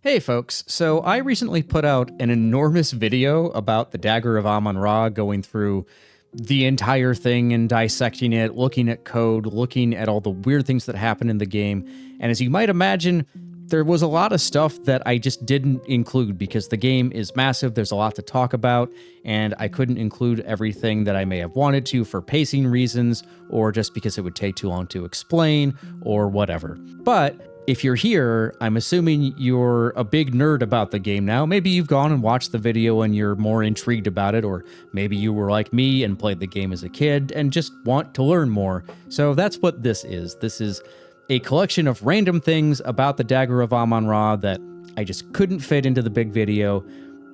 Hey folks, so I recently put out an enormous video about the Dagger of Amon, going through the entire thing and dissecting it, looking at code, looking at all the weird things that happen in the game. And as you might imagine, there was a lot of stuff that I just didn't include because the game is massive, there's a lot to talk about, and I couldn't include everything that I may have wanted to for pacing reasons, or just because it would take too long to explain, or whatever. But if you're here, I'm assuming you're a big nerd about the game now. Maybe you've gone and watched the video and you're more intrigued about it, or maybe you were like me and played the game as a kid and just want to learn more. So that's what this is. This is a collection of random things about the Dagger of Amon that I just couldn't fit into the big video,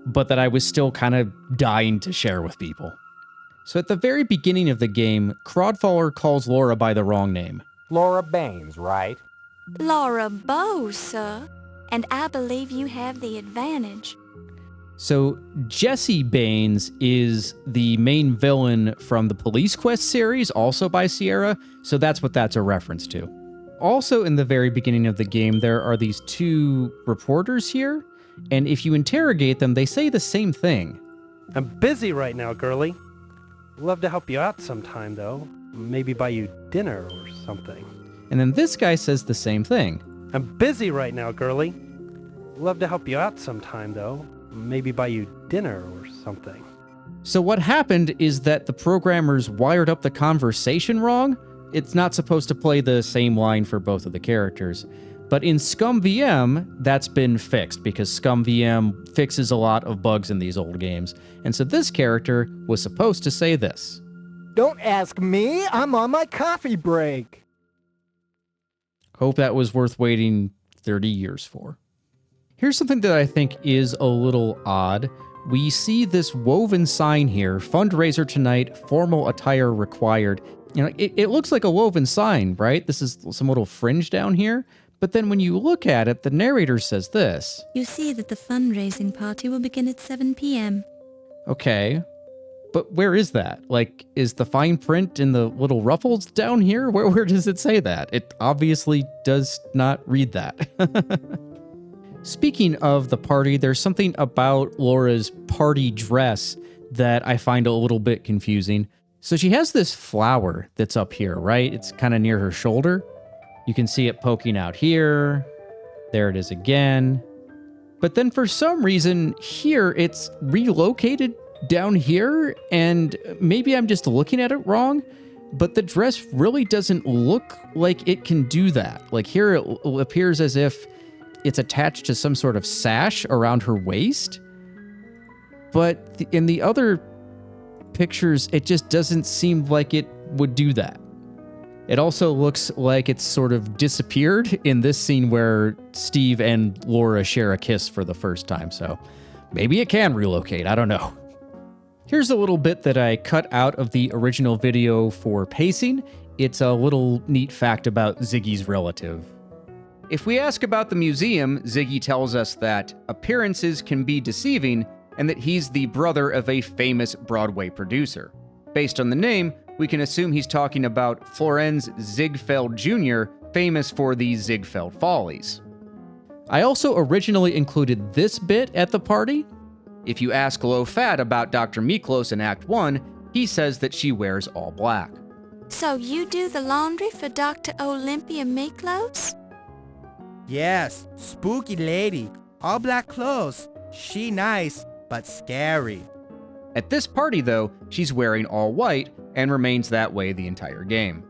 but that I was still kind of dying to share with people. So at the very beginning of the game, Crodfoller calls Laura by the wrong name. Laura Baines, right? Laura Bow, sir. And I believe you have the advantage. So Jesse Baines is the main villain from the Police Quest series, also by Sierra, so that's what that's a reference to. Also in the very beginning of the game, there are these two reporters here, and if you interrogate them, they say the same thing. I'm busy right now, girlie. Love to help you out sometime, though. Maybe buy you dinner or something. And then this guy says the same thing. I'm busy right now, girlie. Love to help you out sometime, though. Maybe buy you dinner or something. So what happened is that the programmers wired up the conversation wrong. It's not supposed to play the same line for both of the characters. But in ScumVM, that's been fixed because ScumVM fixes a lot of bugs in these old games. And so this character was supposed to say this. Don't ask me, I'm on my coffee break. Hope that was worth waiting 30 years for. Here's something that I think is a little odd. We see this woven sign here, fundraiser tonight, formal attire required. You know, it looks like a woven sign, right? This is some little fringe down here. But then when you look at it, the narrator says this. You see that the fundraising party will begin at 7 p.m. Okay. But where is that? Like, is the fine print in the little ruffles down here? Where does it say that? It obviously does not read that. Speaking of the party, there's something about Laura's party dress that I find a little bit confusing. So she has this flower that's up here, right? It's kind of near her shoulder. You can see it poking out here. There it is again. But then for some reason here, it's relocated down here, and maybe I'm just looking at it wrong, but the dress really doesn't look like it can do that. Like here it appears as if it's attached to some sort of sash around her waist, but in the other pictures, it just doesn't seem like it would do that. It also looks like it's sort of disappeared in this scene where Steve and Laura share a kiss for the first time, so maybe it can relocate, I don't know. Here's a little bit that I cut out of the original video for pacing. It's a little neat fact about Ziggy's relative. If we ask about the museum, Ziggy tells us that appearances can be deceiving and that he's the brother of a famous Broadway producer. Based on the name, we can assume he's talking about Florenz Ziegfeld Jr., famous for the Ziegfeld Follies. I also originally included this bit at the party. If you ask Low Fat about Dr. Miklos in Act 1, he says that she wears all black. So you do the laundry for Dr. Olympia-Countess? Yes, spooky lady. All black clothes. She nice, but scary. At this party, though, she's wearing all white and remains that way the entire game.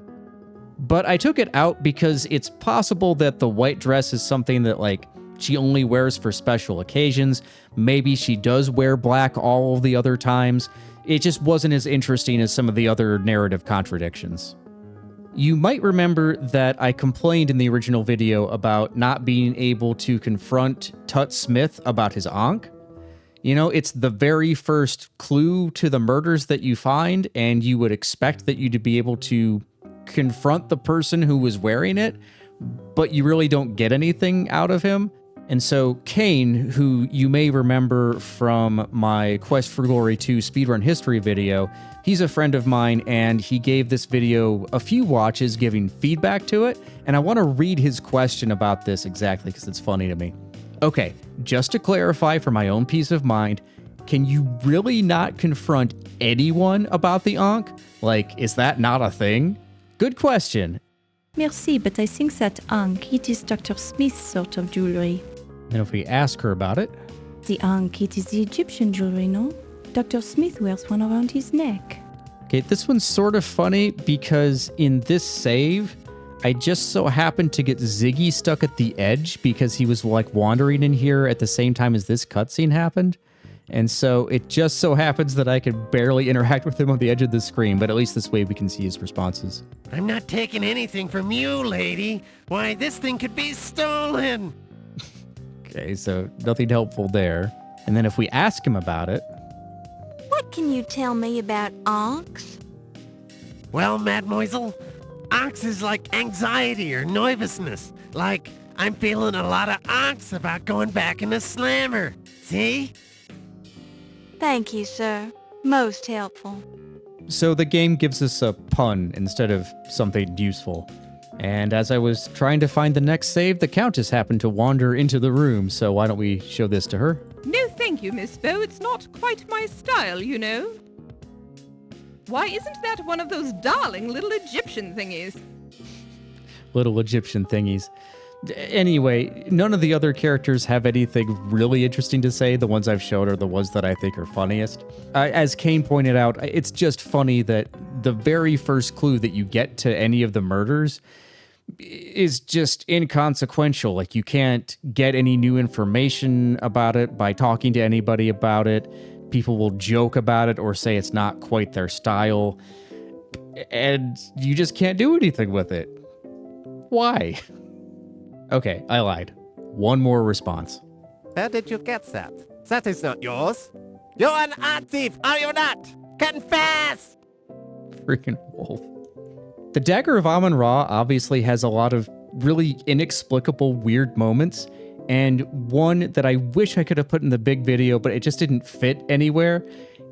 But I took it out because it's possible that the white dress is something that, like, she only wears for special occasions. Maybe she does wear black all of the other times. It just wasn't as interesting as some of the other narrative contradictions. You might remember that I complained in the original video about not being able to confront Tut Smith about his Ankh. You know, it's the very first clue to the murders that you find, and you would expect that you to be able to confront the person who was wearing it, but you really don't get anything out of him. And so Kane, who you may remember from my Quest for Glory 2 speedrun history video, he's a friend of mine, and he gave this video a few watches giving feedback to it, and I want to read his question about this exactly because it's funny to me. Okay, just to clarify for my own peace of mind, can you really not confront anyone about the Ankh? Like, is that not a thing? Good question. Merci, but I think that Ankh, it is Dr. Smith's sort of jewelry. And if we ask her about it, The Ankh, it is the Egyptian jewelry, no? Dr. Smith wears one around his neck. okay, this one's sort of funny because in this save, I just so happened to get Ziggy stuck at the edge because he was like wandering in here at the same time as this cutscene happened. And so it just so happens that I could barely interact with him on the edge of the screen, but at least this way we can see his responses. I'm not taking anything from you, lady. Why, this thing could be stolen. Okay, so nothing helpful there. And then if we ask him about it, What can you tell me about Ankhs? Well, mademoiselle, Ankhs is like anxiety or nervousness. Like, I'm feeling a lot of Ankhs about going back in the slammer. See? Thank you, sir. Most helpful. so the game gives us a pun instead of something useful. And as I was trying to find the next save, the Countess happened to wander into the room, so why don't we show this to her? No, thank you, Miss Bow. It's not quite my style, you know. Why isn't that one of those darling little Egyptian thingies? Little Egyptian thingies. Anyway, none of the other characters have anything really interesting to say. The ones I've showed are the ones that I think are funniest. As Kane pointed out, it's just funny that the very first clue that you get to any of the murders is just inconsequential. Like, you can't get any new information about it by talking to anybody about it. People will joke about it or say it's not quite their style. And you just can't do anything with it. Why? Okay, I lied. One more response. Where did you get that? That is not yours. You're an art thief, are you not? Confess! Freaking wolf. The Dagger of Amon Ra obviously has a lot of really inexplicable, weird moments, and one that I wish I could have put in the big video, but it just didn't fit anywhere,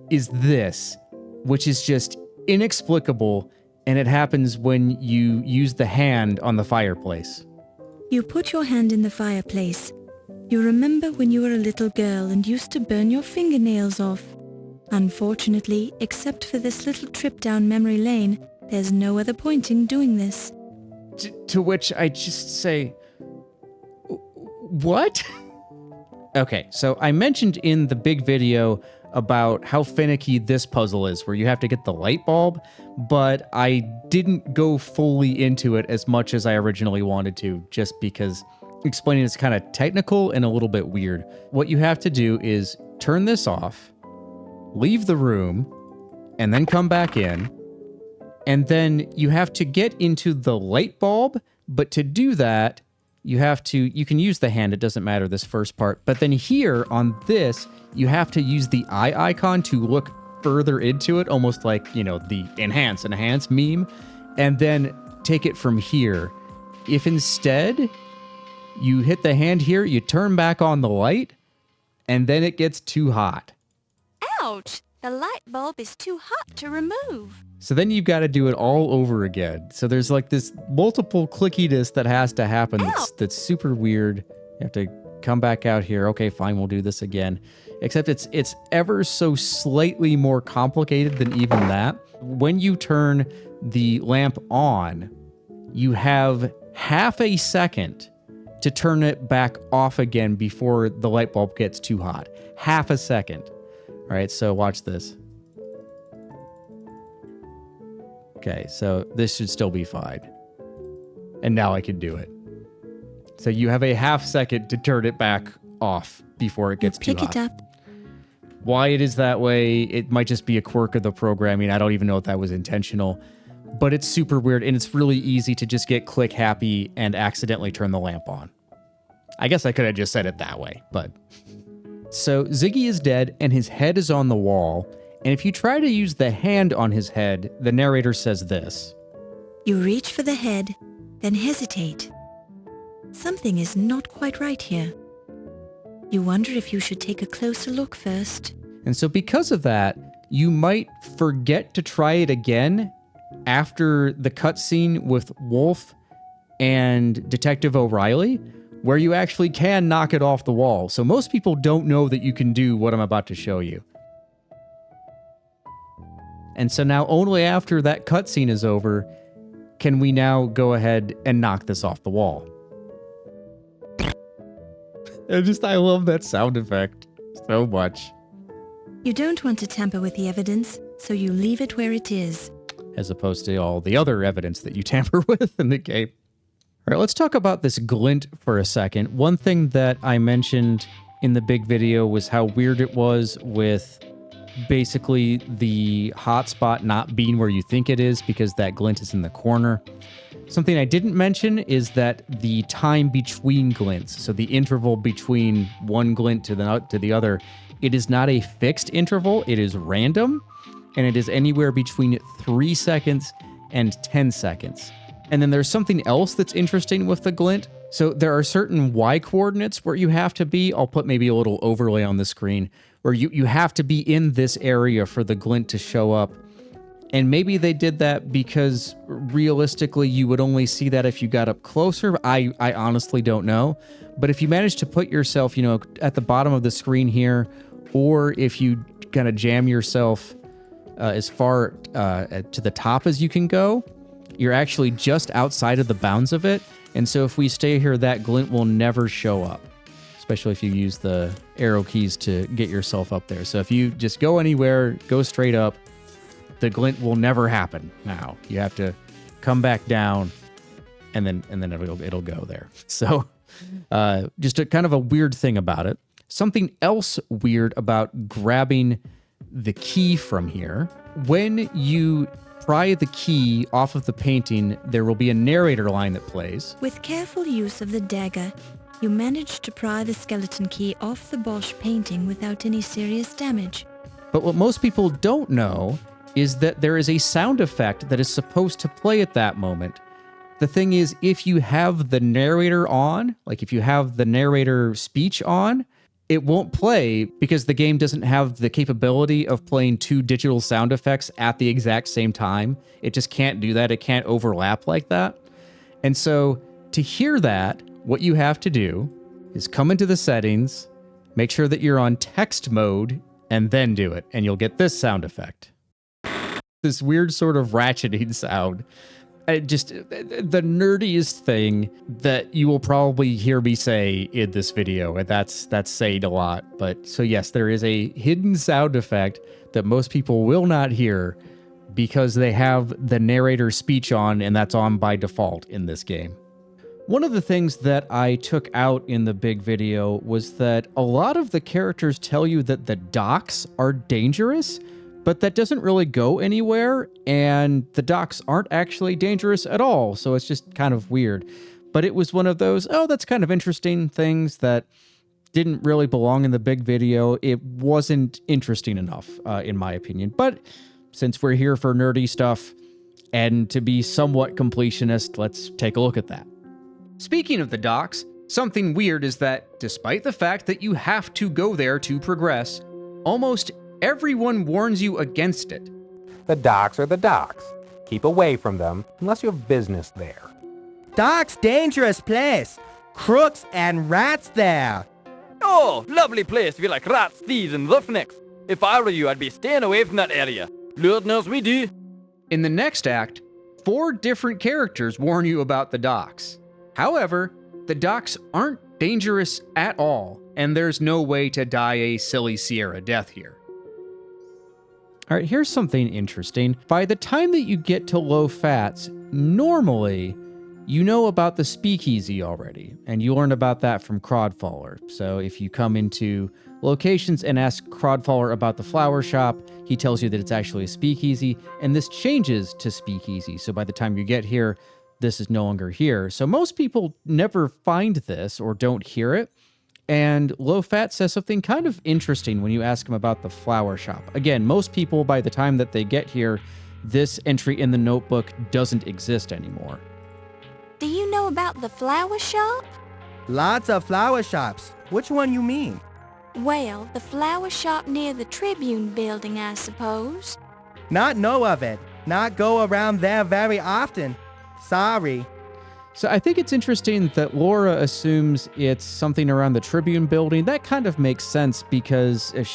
is this, which is just inexplicable, and it happens when you use the hand on the fireplace. You put your hand in the fireplace. You remember when you were a little girl and used to burn your fingernails off. Unfortunately, except for this little trip down memory lane, there's no other point in doing this. To which I just say, what? Okay, so I mentioned in the big video about how finicky this puzzle is, where you have to get the light bulb, but I didn't go fully into it as much as I originally wanted to, just because explaining it's kind of technical and a little bit weird. What you have to do is turn this off, leave the room, and then come back in, and then you have to get into the light bulb, but to do that, you can use the hand, it doesn't matter, this first part, but then here on this, you have to use the eye icon to look further into it, almost like, the enhance meme, and then take it from here. If instead you hit the hand here, you turn back on the light, and then it gets too hot. Ouch! The light bulb is too hot to remove. So then you've got to do it all over again. So there's like this multiple clickiness that has to happen that's super weird. You have to come back out here. Okay, fine, we'll do this again. Except it's ever so slightly more complicated than even that. When you turn the lamp on, you have half a second to turn it back off again before the light bulb gets too hot. Half a second. All right, so watch this. Okay, so this should still be fine. And now I can do it. So you have a half second to turn it back off before it gets too hot. Pick it up. Why it is that way, it might just be a quirk of the programming. I don't even know if that was intentional. But it's super weird, and it's really easy to just get click happy and accidentally turn the lamp on. I guess I could have just said it that way, but... So Ziggy is dead, and his head is on the wall. And if you try to use the hand on his head, the narrator says this. You reach for the head, then hesitate. Something is not quite right here. You wonder if you should take a closer look first. And so because of that, you might forget to try it again after the cutscene with Wolf and Detective O'Reilly, where you actually can knock it off the wall. So most people don't know that you can do what I'm about to show you. And so now only after that cutscene is over can we now go ahead and knock this off the wall. I love that sound effect so much. You don't want to tamper with the evidence, so you leave it where it is. As opposed to all the other evidence that you tamper with in the game. All right, let's talk about this glint for a second. One thing that I mentioned in the big video was how weird it was with basically the hotspot not being where you think it is because that glint is in the corner. Something I didn't mention is that the time between glints, so the interval between one glint to the other, it is not a fixed interval, it is random, and it is anywhere between 3 seconds and 10 seconds. And then there's something else that's interesting with the glint. So there are certain Y coordinates where you have to be. I'll put maybe a little overlay on the screen where you have to be in this area for the glint to show up. And maybe they did that because realistically you would only see that if you got up closer. I honestly don't know. But if you manage to put yourself, at the bottom of the screen here, or if you kind of jam yourself as far to the top as you can go, you're actually just outside of the bounds of it. And so if we stay here, that glint will never show up, especially if you use the arrow keys to get yourself up there. So if you just go anywhere, go straight up, the glint will never happen. Now you have to come back down and then it'll go there. So just a kind of a weird thing about it. Something else weird about grabbing the key from here. When you pry the key off of the painting, there will be a narrator line that plays. With careful use of the dagger, you manage to pry the skeleton key off the Bosch painting without any serious damage. But what most people don't know is that there is a sound effect that is supposed to play at that moment. The thing is, if you have the narrator on, like if you have the narrator speech on, it won't play because the game doesn't have the capability of playing two digital sound effects at the exact same time. It just can't do that. It can't overlap like that. And so to hear that, what you have to do is come into the settings, make sure that you're on text mode, and then do it. And you'll get this sound effect. This weird sort of ratcheting sound. Just the nerdiest thing that you will probably hear me say in this video, and that's saying a lot. But so yes, there is a hidden sound effect that most people will not hear because they have the narrator speech on, and that's on by default in this game. One of the things that I took out in the big video was that a lot of the characters tell you that the docks are dangerous, but that doesn't really go anywhere, and the docks aren't actually dangerous at all, so it's just kind of weird. But it was one of those, that's kind of interesting things that didn't really belong in the big video. It wasn't interesting enough, in my opinion. But since we're here for nerdy stuff, and to be somewhat completionist, let's take a look at that. Speaking of the docks, something weird is that despite the fact that you have to go there to progress, almost everyone warns you against it. The docks are the docks. Keep away from them unless you have business there. Docks dangerous place. Crooks and rats there. Oh, lovely place if you like rats, thieves, and roughnecks. If I were you, I'd be staying away from that area. Lord knows we do. In the next act, 4 different characters warn you about the docks. However, the docks aren't dangerous at all, and there's no way to die a silly Sierra death here. All right, here's something interesting. By the time that you get to low fats, normally you know about the speakeasy already, and you learn about that from Crodfoller. So if you come into locations and ask Crodfoller about the flower shop, he tells you that it's actually a speakeasy, and this changes to speakeasy. So by the time you get here, this is no longer here. So most people never find this or don't hear it. And Low Fat says something kind of interesting when you ask him about the flower shop. Again, most people, by the time that they get here, this entry in the notebook doesn't exist anymore. Do you know about the flower shop? Lots of flower shops. Which one you mean? Well, the flower shop near the Tribune building, I suppose. Not know of it. Not go around there very often. Sorry. So I think it's interesting that Laura assumes it's something around the Tribune building. That kind of makes sense because if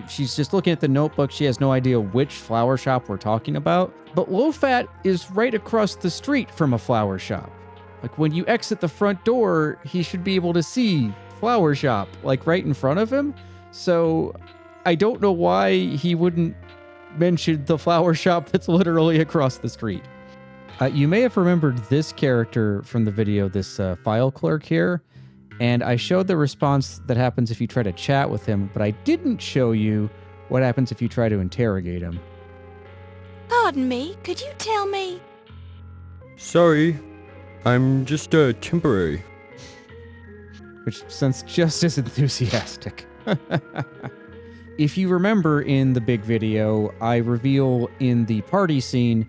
she's just looking at the notebook, she has no idea which flower shop we're talking about. But Low-Fat is right across the street from a flower shop. Like when you exit the front door, he should be able to see flower shop like right in front of him. So I don't know why he wouldn't mention the flower shop that's literally across the street. You may have remembered this character from the video, this file clerk here, and I showed the response that happens if you try to chat with him, but I didn't show you what happens if you try to interrogate him. Pardon me, could you tell me? Sorry, I'm just temporary. Which sounds just as enthusiastic. If you remember in the big video, I reveal in the party scene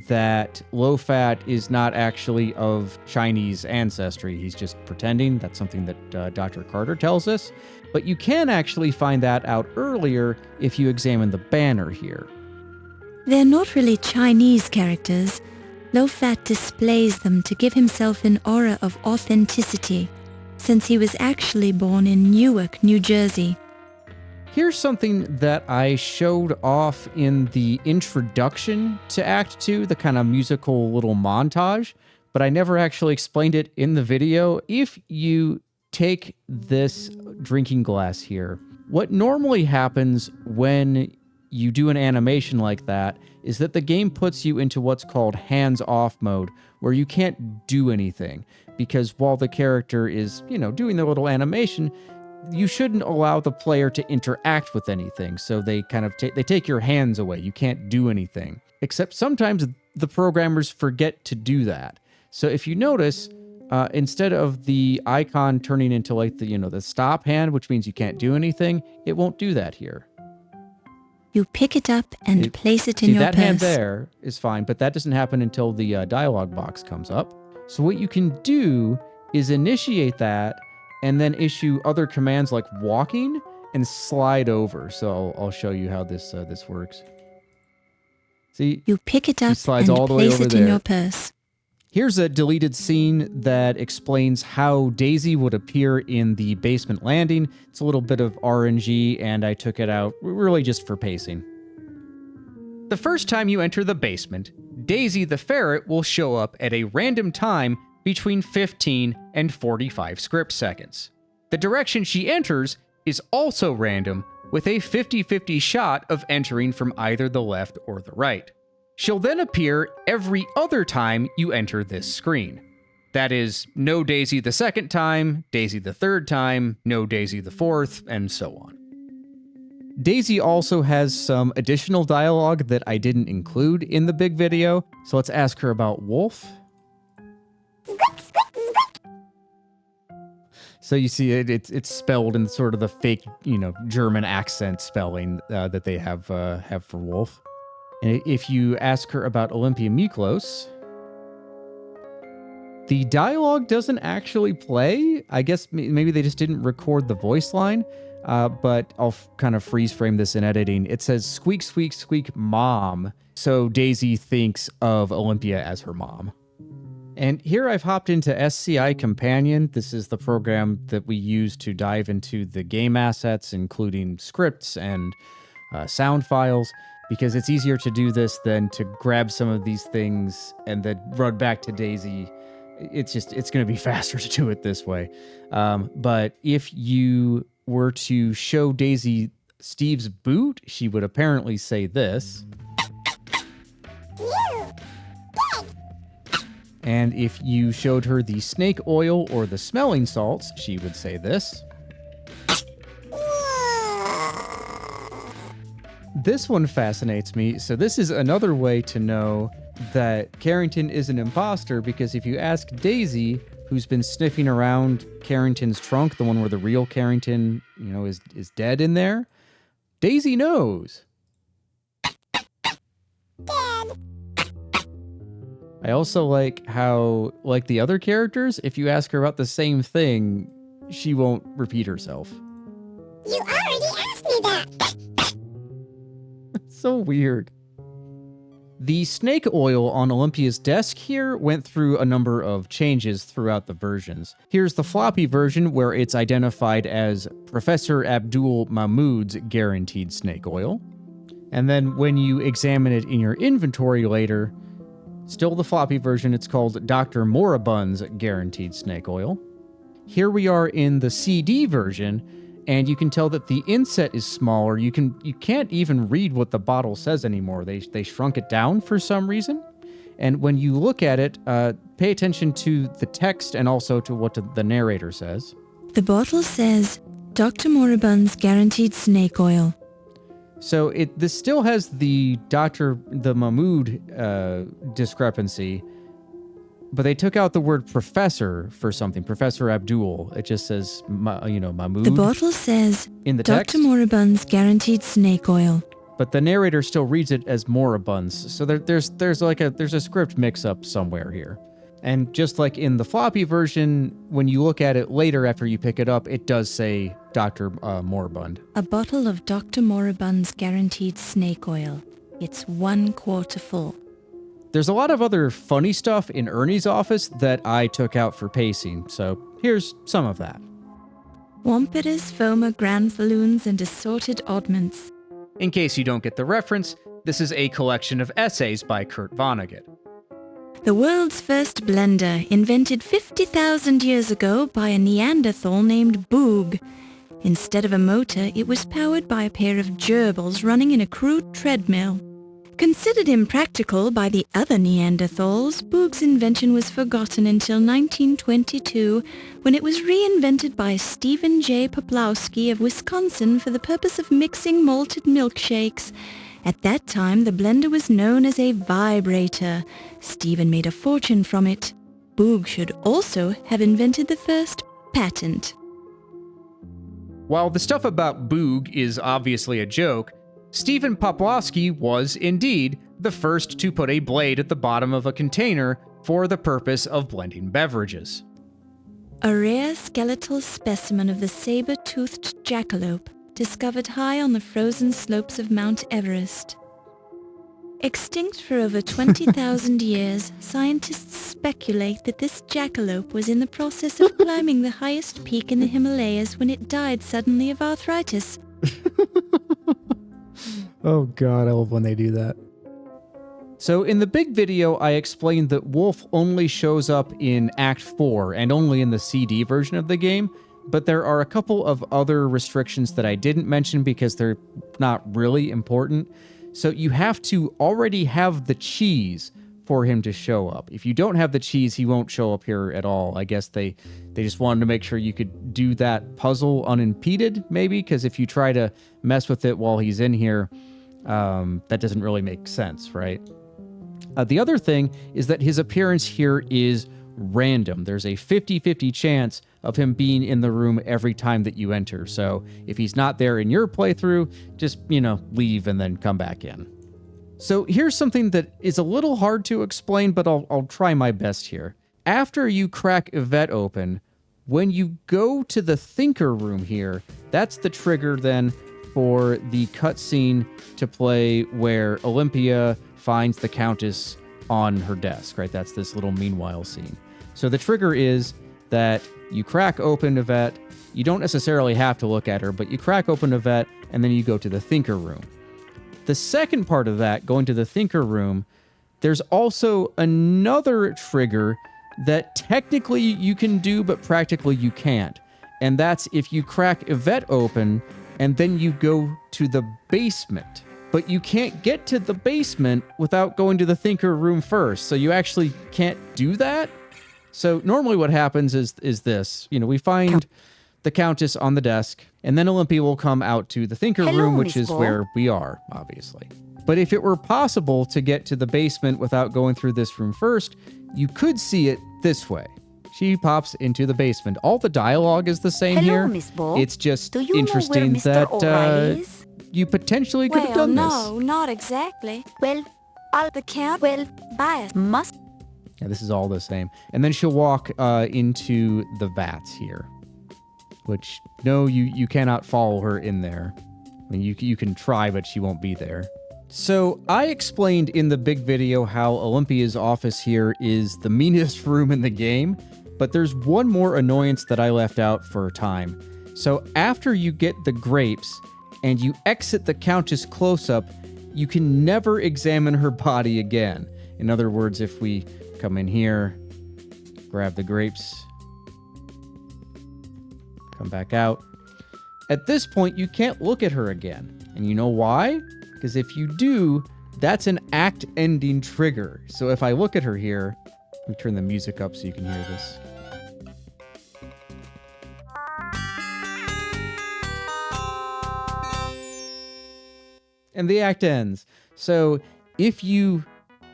that Low-Fat is not actually of Chinese ancestry. He's just pretending. That's something that Dr. Carter tells us. But you can actually find that out earlier if you examine the banner here. They're not really Chinese characters. Low-Fat displays them to give himself an aura of authenticity, since he was actually born in Newark, New Jersey. Here's something that I showed off in the introduction to Act 2, the kind of musical little montage, but I never actually explained it in the video. If you take this drinking glass here, what normally happens when you do an animation like that is that the game puts you into what's called hands-off mode, where you can't do anything, because while the character is, doing the little animation, you shouldn't allow the player to interact with anything. So they kind of they take your hands away. You can't do anything. Except sometimes the programmers forget to do that. So if you notice, instead of the icon turning into like the stop hand, which means you can't do anything, it won't do that here. You pick it up and place it in your purse. That hand there is fine, but that doesn't happen until the dialog box comes up. So what you can do is initiate that and then issue other commands like walking and slide over. So I'll show you how this works. See, you pick it up and all the way place over it there. in your purse. Here's a deleted scene that explains how Daisy would appear in the basement landing. It's a little bit of RNG, and I took it out really just for pacing. The first time you enter the basement, Daisy the ferret will show up at a random time between 15 and 45 script seconds. The direction she enters is also random, with a 50-50 shot of entering from either the left or the right. She'll then appear every other time you enter this screen. That is, no Daisy the second time, Daisy the third time, no Daisy the fourth, and so on. Daisy also has some additional dialogue that I didn't include in the big video, so let's ask her about Wolf. So you see it's spelled in sort of the fake, German accent spelling that they have for Wolf. And if you ask her about Olympia-Countess, the dialogue doesn't actually play. I guess maybe they just didn't record the voice line, but I'll kind of freeze frame this in editing. It says, squeak, squeak, squeak, mom. So Daisy thinks of Olympia as her mom. And here I've hopped into SCI Companion. This is the program that we use to dive into the game assets, including scripts and sound files, because it's easier to do this than to grab some of these things and then run back to Daisy. It's going to be faster to do it this way. But if you were to show Daisy Steve's boot, she would apparently say this. And if you showed her the snake oil or the smelling salts, she would say this. This one fascinates me. So this is another way to know that Carrington is an imposter, because if you ask Daisy, who's been sniffing around Carrington's trunk, the one where the real Carrington, is dead in there, Daisy knows. Dad. I also like how, like the other characters, if you ask her about the same thing, she won't repeat herself. You already asked me that. It's so weird. The snake oil on Olympia's desk here went through a number of changes throughout the versions. Here's the floppy version where it's identified as Professor Abdul Mahmood's guaranteed snake oil. And then when you examine it in your inventory later, still the floppy version, it's called Dr. Moribund's guaranteed snake oil. Here we are in the CD version, and you can tell that the inset is smaller. You can't even read what the bottle says anymore. They shrunk it down for some reason. And when you look at it, pay attention to the text and also to what the narrator says. The bottle says, Dr. Moribund's guaranteed snake oil. So this still has the Mahmood discrepancy, but they took out the word professor for something. Professor Abdul. It just says, Mahmood. The bottle says, in the Dr. text. Moribund's guaranteed snake oil. But the narrator still reads it as Moribund's. So there's a script mix-up somewhere here. And just like in the floppy version, when you look at it later after you pick it up, it does say Dr. Moribund. A bottle of Dr. Moribund's guaranteed snake oil. It's 1 quarter full. There's a lot of other funny stuff in Ernie's office that I took out for pacing, so here's some of that. Wampiras, Foma, Granfaloons, and assorted oddments. In case you don't get the reference, this is a collection of essays by Kurt Vonnegut. The world's first blender, invented 50,000 years ago by a Neanderthal named Boog. Instead of a motor, it was powered by a pair of gerbils running in a crude treadmill. Considered impractical by the other Neanderthals, Boog's invention was forgotten until 1922, when it was reinvented by Stephen J. Poplawski of Wisconsin for the purpose of mixing malted milkshakes. At that time, the blender was known as a vibrator. Stephen made a fortune from it. Boog should also have invented the first patent. While the stuff about Boog is obviously a joke, Stephen Poplawski was, indeed, the first to put a blade at the bottom of a container for the purpose of blending beverages. A rare skeletal specimen of the saber-toothed jackalope, discovered high on the frozen slopes of Mount Everest. Extinct for over 20,000 years, scientists speculate that this jackalope was in the process of climbing the highest peak in the Himalayas when it died suddenly of arthritis. Oh god, I love when they do that. So in the big video, I explained that Wolf only shows up in Act 4 and only in the CD version of the game, but there are a couple of other restrictions that I didn't mention because they're not really important. So you have to already have the cheese for him to show up. If you don't have the cheese, he won't show up here at all. I guess they just wanted to make sure you could do that puzzle unimpeded, maybe, because if you try to mess with it while he's in here, that doesn't really make sense, right? The other thing is that his appearance here is random. There's a 50-50 chance of him being in the room every time that you enter. So if he's not there in your playthrough, just, leave and then come back in. So here's something that is a little hard to explain, but I'll try my best here. After you crack Yvette open, when you go to the thinker room here, that's the trigger then for the cutscene to play where Olympia finds the Countess on her desk, right? That's this little meanwhile scene. So the trigger is that you crack open Yvette. You don't necessarily have to look at her, but you crack open Yvette, and then you go to the thinker room. The second part of that, going to the thinker room, there's also another trigger that technically you can do, but practically you can't. And that's if you crack Yvette open, and then you go to the basement. But you can't get to the basement without going to the thinker room first. So you actually can't do that. So normally what happens is this. We find the Countess on the desk, and then Olympia will come out to the thinker room, which is where we are, obviously. But if it were possible to get to the basement without going through this room first, you could see it this way. She pops into the basement. All the dialogue is the same here. Miss Ball. It's just Do you interesting know where Mr. that is? You potentially could have done no, not exactly. Well, the Count, bias must. Yeah, this is all the same. And then she'll walk into the vats here, which, no, you cannot follow her in there. I mean, you can try, but she won't be there. So I explained in the big video how Olympia's office here is the meanest room in the game, but there's one more annoyance that I left out for time. So after you get the grapes and you exit the Countess close-up, you can never examine her body again. In other words, if we come in here, grab the grapes, come back out. At this point, you can't look at her again. And you know why? Because if you do, that's an act-ending trigger. So if I look at her here, let me turn the music up so you can hear this. And the act ends. So if you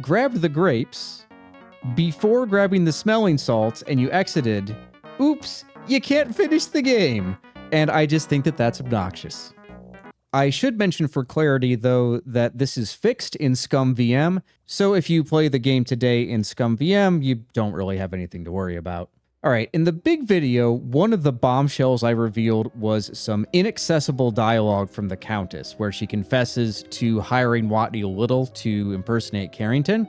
grabbed the grapes before grabbing the smelling salts and you exited, oops, you can't finish the game. And I just think that that's obnoxious. I should mention for clarity, though, that this is fixed in Scum VM, so if you play the game today in Scum VM, you don't really have anything to worry about. Alright, in the big video, one of the bombshells I revealed was some inaccessible dialogue from the Countess, where she confesses to hiring Watney Little to impersonate Carrington.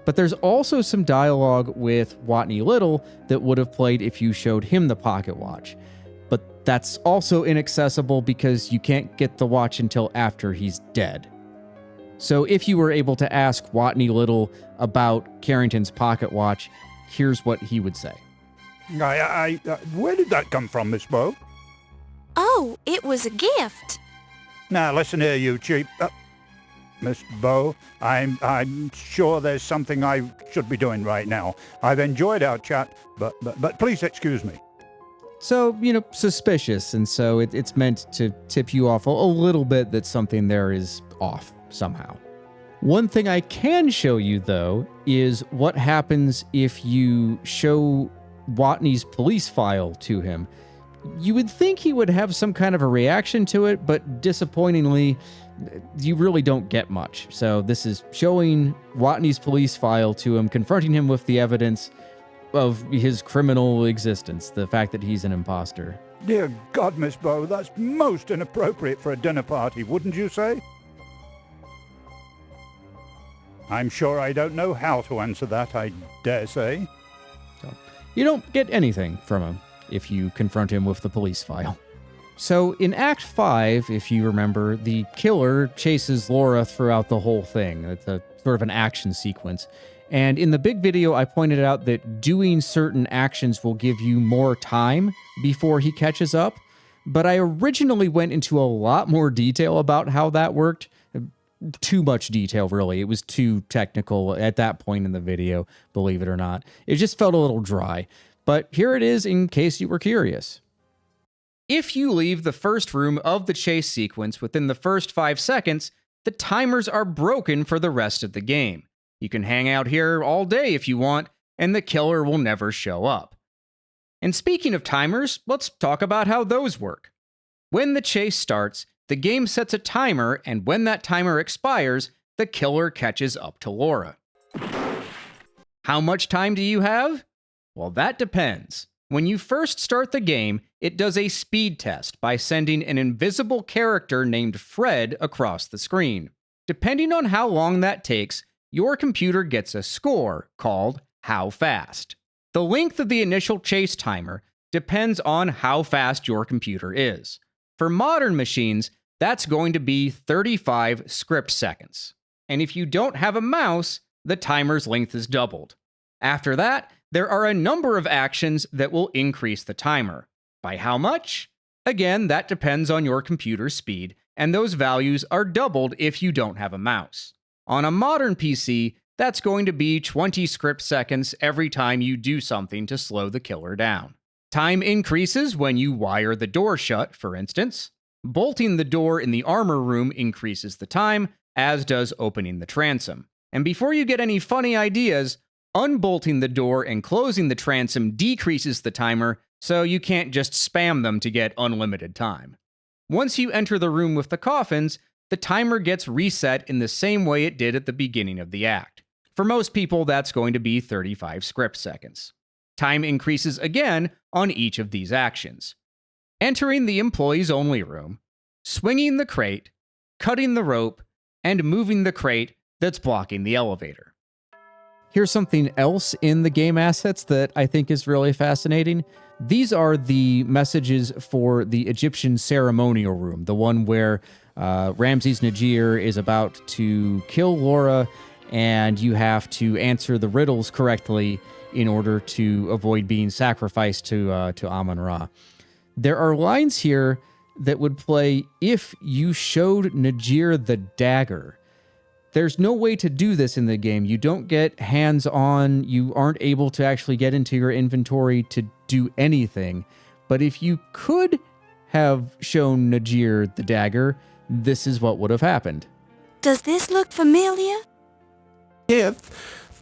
But there's also some dialogue with Watney Little that would have played if you showed him the Pocketwatch. But that's also inaccessible because you can't get the watch until after he's dead. So if you were able to ask Watney Little about Carrington's Pocketwatch, here's what he would say. Where did that come from, Miss Bow? Oh, it was a gift. Now, listen here, you cheap... Miss Bow, I'm sure there's something I should be doing right now. I've enjoyed our chat, but please excuse me. So, suspicious, and so it's meant to tip you off a little bit that something there is off somehow. One thing I can show you, though, is what happens if you show Watney's police file to him. You would think he would have some kind of a reaction to it, but disappointingly, you really don't get much. So this is showing Watney's police file to him, confronting him with the evidence of his criminal existence, the fact that he's an imposter. Dear God, Miss Bow, that's most inappropriate for a dinner party, wouldn't you say? I'm sure I don't know how to answer that, I dare say. So, you don't get anything from him if you confront him with the police file. So in Act 5, if you remember, the killer chases Laura throughout the whole thing. It's a sort of an action sequence. And in the big video, I pointed out that doing certain actions will give you more time before he catches up. But I originally went into a lot more detail about how that worked. Too much detail, really. It was too technical at that point in the video, believe it or not. It just felt a little dry. But here it is in case you were curious. If you leave the first room of the chase sequence within the first 5 seconds, the timers are broken for the rest of the game. You can hang out here all day if you want, and the killer will never show up. And speaking of timers, let's talk about how those work. When the chase starts, the game sets a timer, and when that timer expires, the killer catches up to Laura. How much time do you have? Well, that depends. When you first start the game, it does a speed test by sending an invisible character named Fred across the screen. Depending on how long that takes, your computer gets a score called How Fast. The length of the initial chase timer depends on how fast your computer is. For modern machines, that's going to be 35 script seconds. And if you don't have a mouse, the timer's length is doubled. After that, there are a number of actions that will increase the timer. By how much? Again, that depends on your computer's speed, and those values are doubled if you don't have a mouse. On a modern PC, that's going to be 20 script seconds every time you do something to slow the killer down. Time increases when you wire the door shut, for instance. Bolting the door in the armor room increases the time, as does opening the transom. And before you get any funny ideas, unbolting the door and closing the transom decreases the timer, so you can't just spam them to get unlimited time. Once you enter the room with the coffins, the timer gets reset in the same way it did at the beginning of the act. For most people, that's going to be 35 script seconds. Time increases again on each of these actions. Entering the employees-only room, swinging the crate, cutting the rope, and moving the crate that's blocking the elevator. Here's something else in the game assets that I think is really fascinating. These are the messages for the Egyptian ceremonial room, the one where Ramses Najir is about to kill Laura, and you have to answer the riddles correctly in order to avoid being sacrificed to Amon-Ra. There are lines here that would play if you showed Najir the dagger. There's no way to do this in the game. You don't get hands-on. You aren't able to actually get into your inventory to do anything. But if you could have shown Najir the dagger, this is what would have happened. Does this look familiar? It's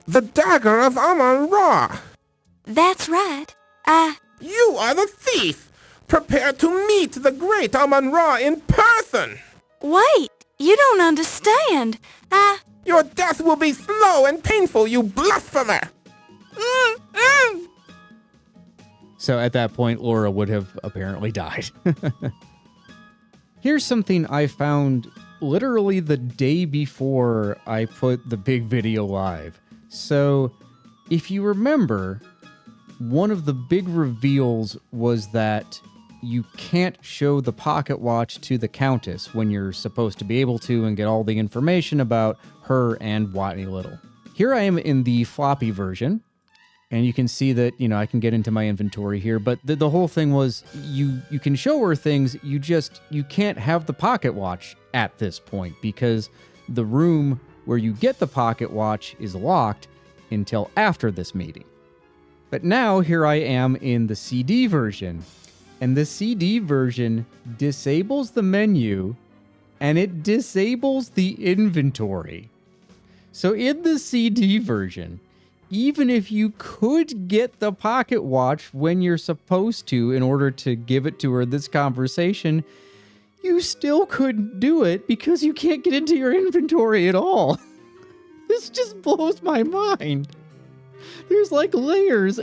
the Dagger of Amon-Ra. That's right. You are the thief! Prepare to meet the great Amon-Ra in person! Wait! You don't understand. Your death will be slow and painful, you blasphemer! So at that point, Laura would have apparently died. Here's something I found literally the day before I put the big video live. So if you remember, one of the big reveals was that you can't show the Pocketwatch to the Countess when you're supposed to be able to and get all the information about her and Watney Little. Here I am in the floppy version, and you can see that, I can get into my inventory here, but the whole thing was you can show her things, you can't have the Pocketwatch at this point because the room where you get the Pocketwatch is locked until after this meeting. But now here I am in the CD version. And the CD version disables the menu, and it disables the inventory. So in the CD version, even if you could get the Pocketwatch when you're supposed to in order to give it to her this conversation, you still couldn't do it because you can't get into your inventory at all. This just blows my mind. There's like layers,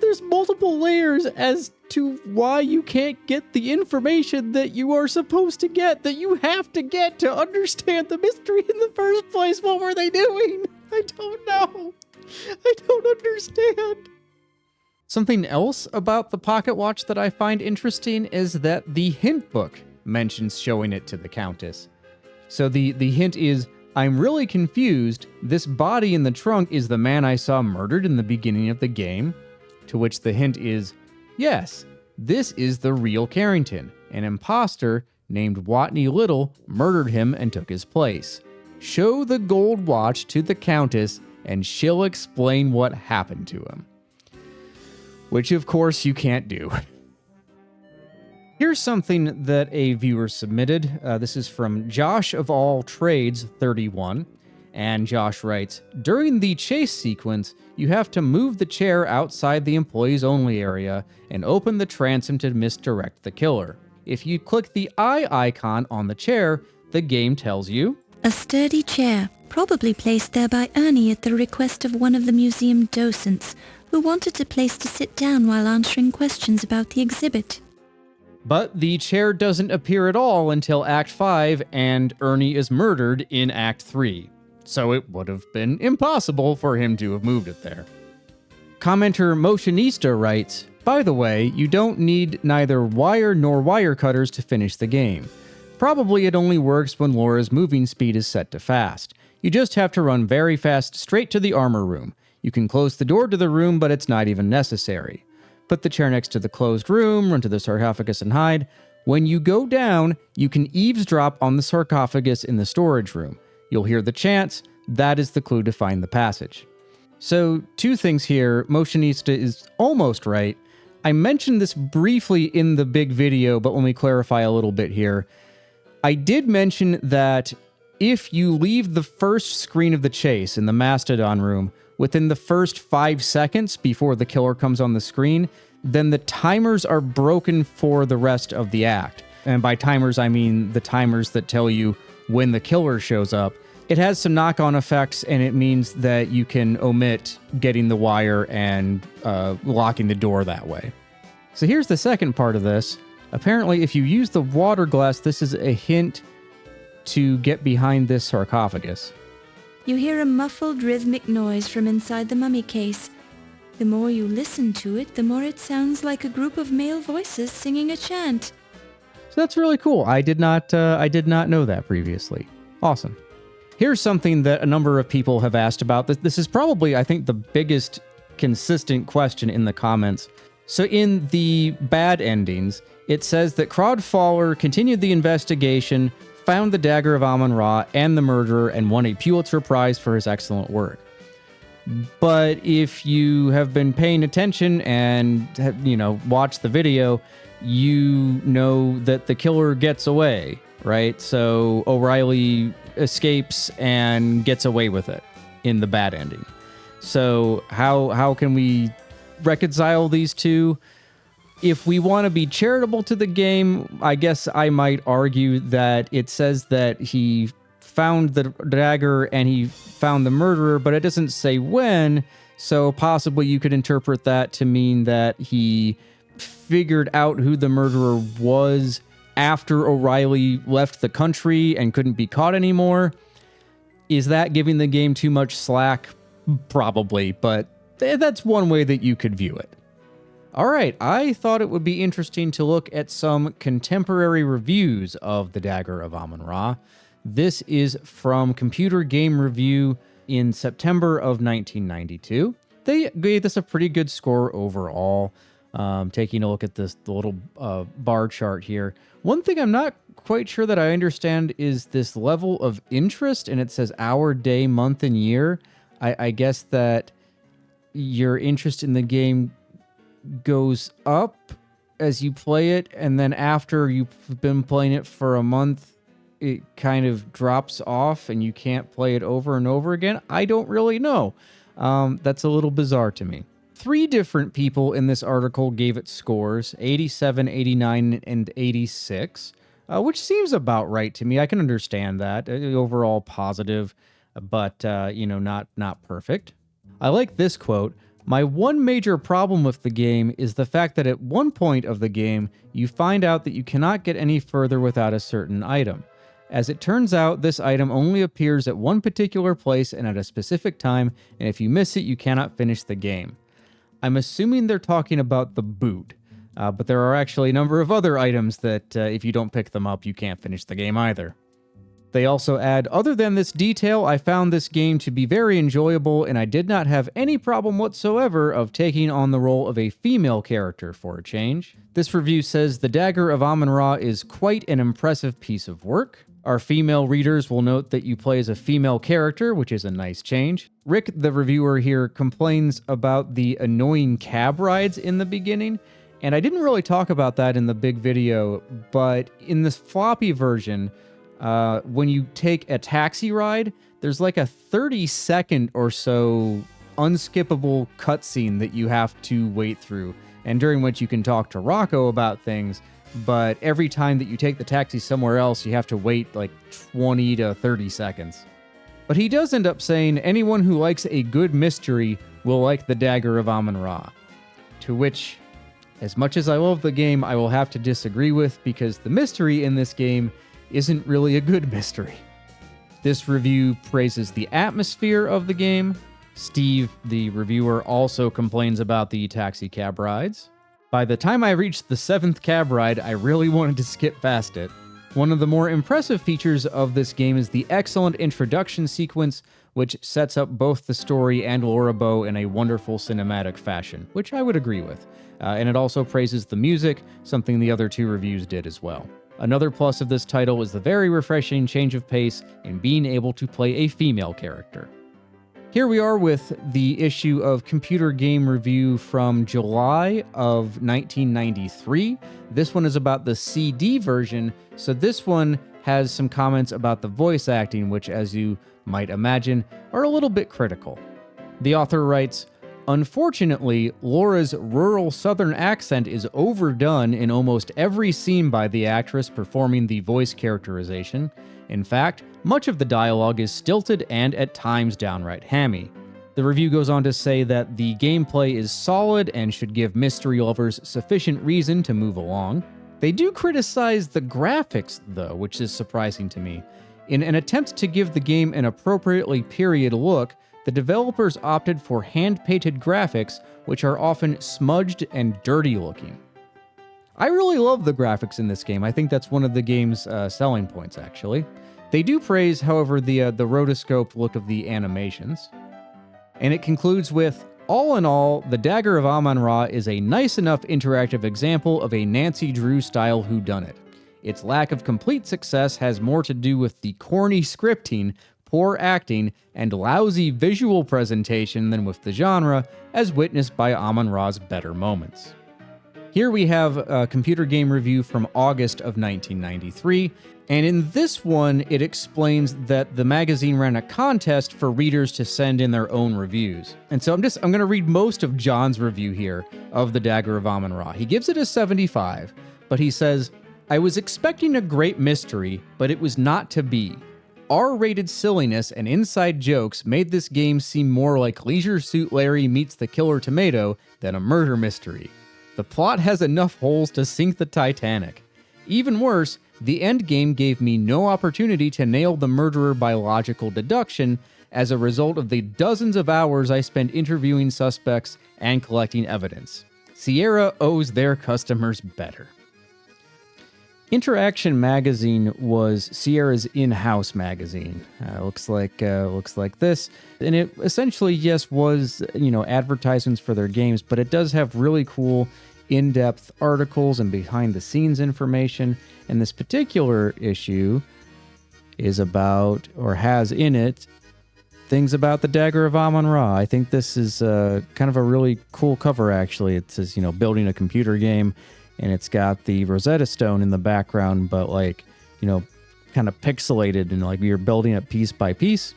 there's multiple layers as to why you can't get the information that you are supposed to get, that you have to get to understand the mystery in the first place. What were they doing? I don't know. I don't understand. Something else about the Pocketwatch that I find interesting is that the Hintbook mentions showing it to the Countess. So the hint is, I'm really confused. This body in the trunk is the man I saw murdered in the beginning of the game. To which the hint is, yes, this is the real Carrington. An imposter named Watney Little murdered him and took his place. Show the gold watch to the Countess and she'll explain what happened to him. Which of course you can't do. Here's something that a viewer submitted. This is from Josh of All Trades 31. And Josh writes, during the chase sequence, you have to move the chair outside the employees only area and open the transom to misdirect the killer. If you click the eye icon on the chair, the game tells you, a sturdy chair, probably placed there by Ernie at the request of one of the museum docents, who wanted a place to sit down while answering questions about the exhibit. But the chair doesn't appear at all until Act 5 and Ernie is murdered in Act 3. So it would have been impossible for him to have moved it there. Commenter Motionista writes, by the way, you don't need neither wire nor wire cutters to finish the game. Probably it only works when Laura's moving speed is set to fast. You just have to run very fast straight to the armor room. You can close the door to the room, but it's not even necessary. Put the chair next to the closed room, run to the sarcophagus and hide. When you go down, you can eavesdrop on the sarcophagus in the storage room. You'll hear the chants. That is the clue to find the passage. So, two things here. Motionista is almost right. I mentioned this briefly in the big video, but let me clarify a little bit here. I did mention that if you leave the first screen of the chase in the Mastodon room within the first 5 seconds before the killer comes on the screen, then the timers are broken for the rest of the act. And by timers, I mean the timers that tell you when the killer shows up. It has some knock-on effects, and it means that you can omit getting the wire and locking the door that way. So here's the second part of this. Apparently, if you use the water glass, this is a hint to get behind this sarcophagus. You hear a muffled rhythmic noise from inside the mummy case. The more you listen to it, the more it sounds like a group of male voices singing a chant. So that's really cool. I did not know that previously. Awesome. Here's something that a number of people have asked about. This is probably, I think, the biggest consistent question in the comments. So in the bad endings, it says that Crodfoller continued the investigation, found the Dagger of Amon-Ra and the murderer, and won a Pulitzer Prize for his excellent work. But if you have been paying attention and have, watched the video, you know that the killer gets away, right? So O'Reilly escapes and gets away with it in the bad ending. So how can we reconcile these two? If we want to be charitable to the game, I guess I might argue that it says that he found the dagger and he found the murderer, but it doesn't say when, so possibly you could interpret that to mean that he figured out who the murderer was after O'Reilly left the country and couldn't be caught anymore. Is that giving the game too much slack? Probably, but that's one way that you could view it. All right, I thought it would be interesting to look at some contemporary reviews of the Dagger of Amon-Ra. This is from Computer Game Review in September of 1992. They gave this a pretty good score overall. Taking a look at the little bar chart here. One thing I'm not quite sure that I understand is this level of interest, and it says hour, day, month, and year. I guess that your interest in the game goes up as you play it, and then after you've been playing it for a month, it kind of drops off and you can't play it over and over again. I don't really know. That's a little bizarre to me. 3 different people in this article gave it scores, 87, 89, and 86, which seems about right to me. I can understand that. Overall positive, but, not perfect. I like this quote. My one major problem with the game is the fact that at one point of the game, you find out that you cannot get any further without a certain item. As it turns out, this item only appears at one particular place and at a specific time, and if you miss it, you cannot finish the game. I'm assuming they're talking about the boot, but there are actually a number of other items that if you don't pick them up, you can't finish the game either. They also add, other than this detail, I found this game to be very enjoyable, and I did not have any problem whatsoever of taking on the role of a female character for a change. This review says, the Dagger of Amon-Ra is quite an impressive piece of work. Our female readers will note that you play as a female character, which is a nice change. Rick, the reviewer here, complains about the annoying cab rides in the beginning, and I didn't really talk about that in the big video, but in this floppy version, when you take a taxi ride, there's like a 30-second or so unskippable cutscene that you have to wait through, and during which you can talk to Rocco about things, but every time that you take the taxi somewhere else, you have to wait like 20 to 30 seconds. But he does end up saying, anyone who likes a good mystery will like the Dagger of Amon-Ra. To which, as much as I love the game, I will have to disagree with, because the mystery in this game isn't really a good mystery. This review praises the atmosphere of the game. Steve, the reviewer, also complains about the taxi cab rides. By the time I reached the 7th cab ride, I really wanted to skip past it. One of the more impressive features of this game is the excellent introduction sequence, which sets up both the story and Laura Bow in a wonderful cinematic fashion, which I would agree with. And it also praises the music, something the other 2 reviews did as well. Another plus of this title is the very refreshing change of pace in being able to play a female character. Here we are with the issue of Computer Game Review from July of 1993. This one is about the CD version, so this one has some comments about the voice acting, which, as you might imagine, are a little bit critical. The author writes, unfortunately, Laura's rural southern accent is overdone in almost every scene by the actress performing the voice characterization. In fact, much of the dialogue is stilted and at times downright hammy. The review goes on to say that the gameplay is solid and should give mystery lovers sufficient reason to move along. They do criticize the graphics, though, which is surprising to me. In an attempt to give the game an appropriately period look, the developers opted for hand-painted graphics, which are often smudged and dirty looking. I really love the graphics in this game. I think that's one of the game's selling points, actually. They do praise, however, the rotoscoped look of the animations. And it concludes with, all in all, the Dagger of Amon-Ra is a nice enough interactive example of a Nancy Drew-style whodunit. Its lack of complete success has more to do with the corny scripting, poor acting, and lousy visual presentation than with the genre, as witnessed by Amon-Ra's better moments. Here we have a computer game review from August of 1993, and in this one, it explains that the magazine ran a contest for readers to send in their own reviews. And so I'm going to read most of John's review here of the Dagger of Amon-Ra. He gives it a 75, but he says, I was expecting a great mystery, but it was not to be. R-rated silliness and inside jokes made this game seem more like Leisure Suit Larry meets the Killer Tomato than a murder mystery. The plot has enough holes to sink the Titanic. Even worse, the endgame gave me no opportunity to nail the murderer by logical deduction as a result of the dozens of hours I spent interviewing suspects and collecting evidence. Sierra owes their customers better. Interaction Magazine was Sierra's in-house magazine. Looks like this, and it essentially, yes, was advertisements for their games, but it does have really cool in-depth articles and behind-the-scenes information. And this particular issue is about, or has in it, things about the Dagger of Amon-Ra. I think this is kind of a really cool cover. Actually, it says building a computer game. And it's got the Rosetta Stone in the background, but kind of pixelated and like you're building it piece by piece.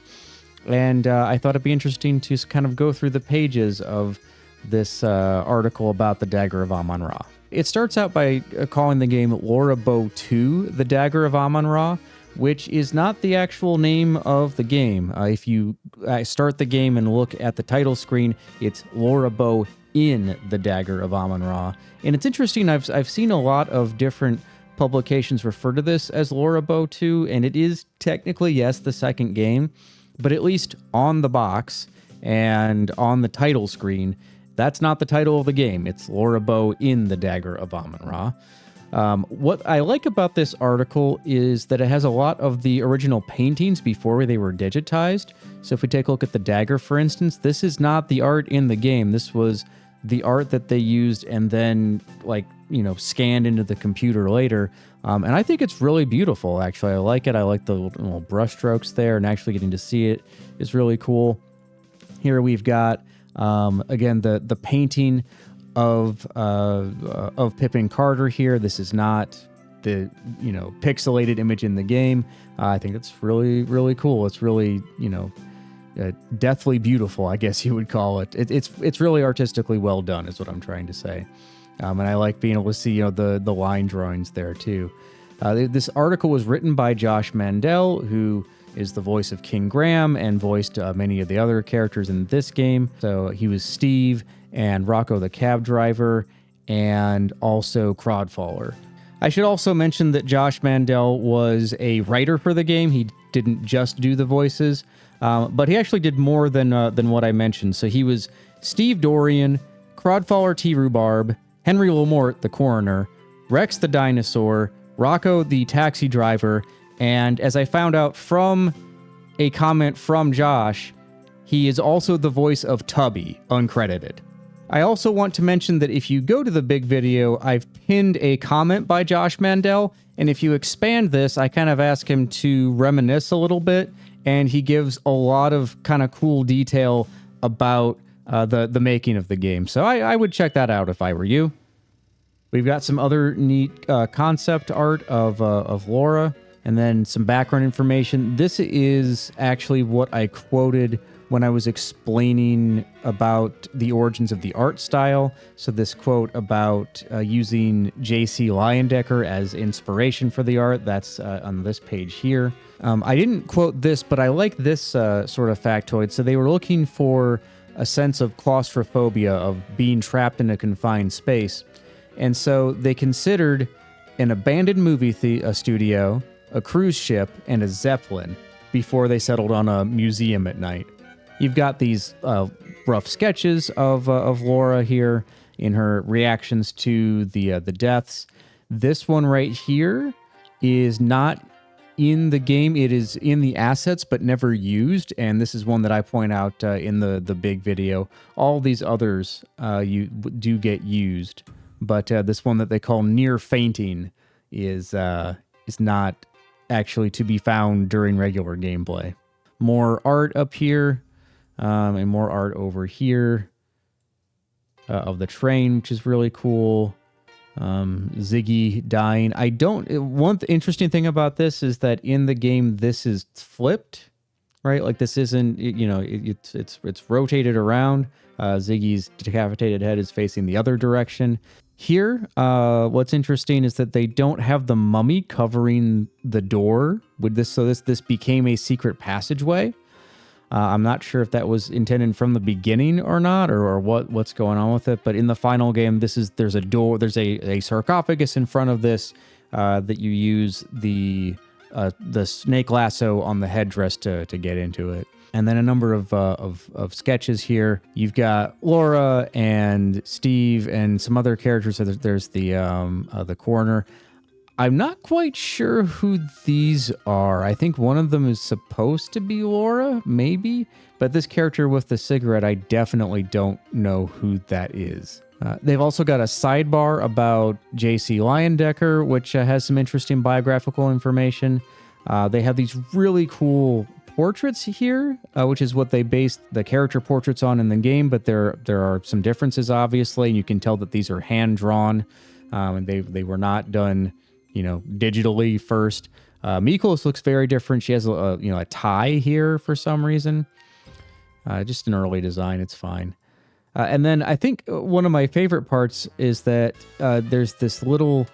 And I thought it'd be interesting to kind of go through the pages of this article about the Dagger of Amon-Ra. It starts out by calling the game Laura Bow 2, the Dagger of Amon-Ra, which is not the actual name of the game. If you start the game and look at the title screen, it's Laura Bow in the Dagger of Amon-Ra. And it's interesting, I've seen a lot of different publications refer to this as Laura Bow 2, and it is technically, yes, the second game, but at least on the box and on the title screen, that's not the title of the game. It's Laura Bow in the Dagger of Amon-Ra. What I like about this article is that it has a lot of the original paintings before they were digitized. So if we take a look at the dagger, for instance, this is not the art in the game. This was the art that they used and then scanned into the computer later. And I think it's really beautiful, actually. I like it. I like the little brush strokes there, and actually getting to see it is really cool. Here we've got, again, the painting of Pippin Carter here. This is not the pixelated image in the game. I think it's really, really cool. It's really, deathly beautiful, I guess you would call it. It's really artistically well done, is what I'm trying to say. And I like being able to see the line drawings there too. This article was written by Josh Mandel, who is the voice of King Graham and voiced many of the other characters in this game. So he was Steve and Rocco the cab driver, and also Crodfoller. I should also mention that Josh Mandel was a writer for the game. He didn't just do the voices, but he actually did more than what I mentioned. So he was Steve Dorian, Crodfoller T. Rhubarb, Henry Lamort, the coroner, Rex the dinosaur, Rocco the taxi driver, and as I found out from a comment from Josh, he is also the voice of Tubby, uncredited. I also want to mention that if you go to the big video, I've pinned a comment by Josh Mandel, and if you expand this, I kind of ask him to reminisce a little bit, and he gives a lot of kind of cool detail about the making of the game. So I would check that out if I were you. We've got some other neat concept art of Laura, and then some background information. This is actually what I quoted when I was explaining about the origins of the art style. So this quote about using J.C. Leyendecker as inspiration for the art, that's on this page here. I didn't quote this, but I like this sort of factoid. So they were looking for a sense of claustrophobia, of being trapped in a confined space. And so they considered an abandoned movie studio a cruise ship, and a zeppelin before they settled on a museum at night. You've got these rough sketches of Laura here in her reactions to the deaths. This one right here is not in the game. It is in the assets, but never used. And this is one that I point out in the big video. All these others you do get used, but this one that they call near fainting is not actually to be found during regular gameplay. More art up here, and more art over here of the train, which is really cool. Ziggy dying. One interesting thing about this is that in the game, this is flipped, right? Like this isn't, it's rotated around. Ziggy's decapitated head is facing the other direction. Here, what's interesting is that they don't have the mummy covering the door with this. So this became a secret passageway. I'm not sure if that was intended from the beginning or not, or what's going on with it. But in the final game, there's a door, there's a sarcophagus in front of this that you use the snake lasso on the headdress to get into it. And then a number of sketches here. You've got Laura and Steve and some other characters. So there's the coroner. I'm not quite sure who these are. I think one of them is supposed to be Laura, maybe. But this character with the cigarette, I definitely don't know who that is. They've also got a sidebar about J.C. Leyendecker, which has some interesting biographical information. They have these really cool portraits here, which is what they based the character portraits on in the game, but there are some differences, obviously, and you can tell that these are hand-drawn, and they were not done digitally first. Miklos looks very different. She has a tie here for some reason. Just an early design. It's fine. And then I think one of my favorite parts is that there's this little,